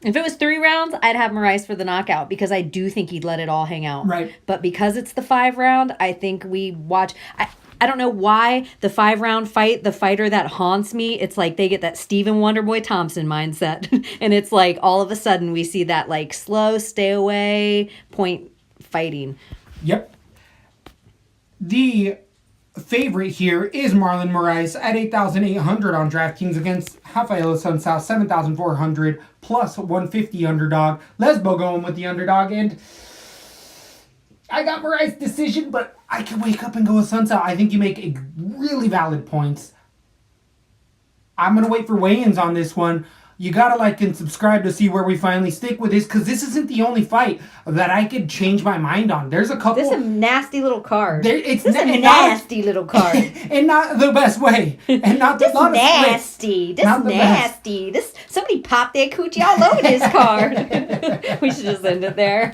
If it was 3 rounds, I'd have Moraes for the knockout because I do think he'd let it all hang out. Right. But because it's the 5 round, I think we watch. I don't know why the 5 round fight, the fighter that haunts me, it's like they get that Stephen Wonderboy Thompson mindset. And it's like all of a sudden we see that like slow, stay away, point fighting. Yep. The favorite here is Marlon Moraes at 8,800 on DraftKings against Rafael Sun Sao, 7,400 plus 150 underdog. Lesbo going with the underdog, and I got Moraes' decision, but I can wake up and go with Sun Sao. I think you make a really valid points. I'm going to wait for weigh-ins on this one. You got to like and subscribe to see where we finally stick with this, because this isn't the only fight that I could change my mind on. There's a couple. This is a nasty little card. It's a nasty little card. And not the best way. And not this not nasty. This nasty. This somebody popped their coochie all over this card. We should just end it there.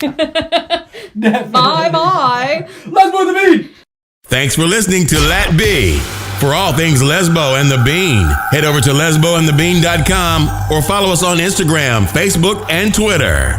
Bye. Lesbo and The Bean. Thanks for listening to LaTB. For all things Lesbo and The Bean, head over to lesboandthebean.com or follow us on Instagram, Facebook, and Twitter.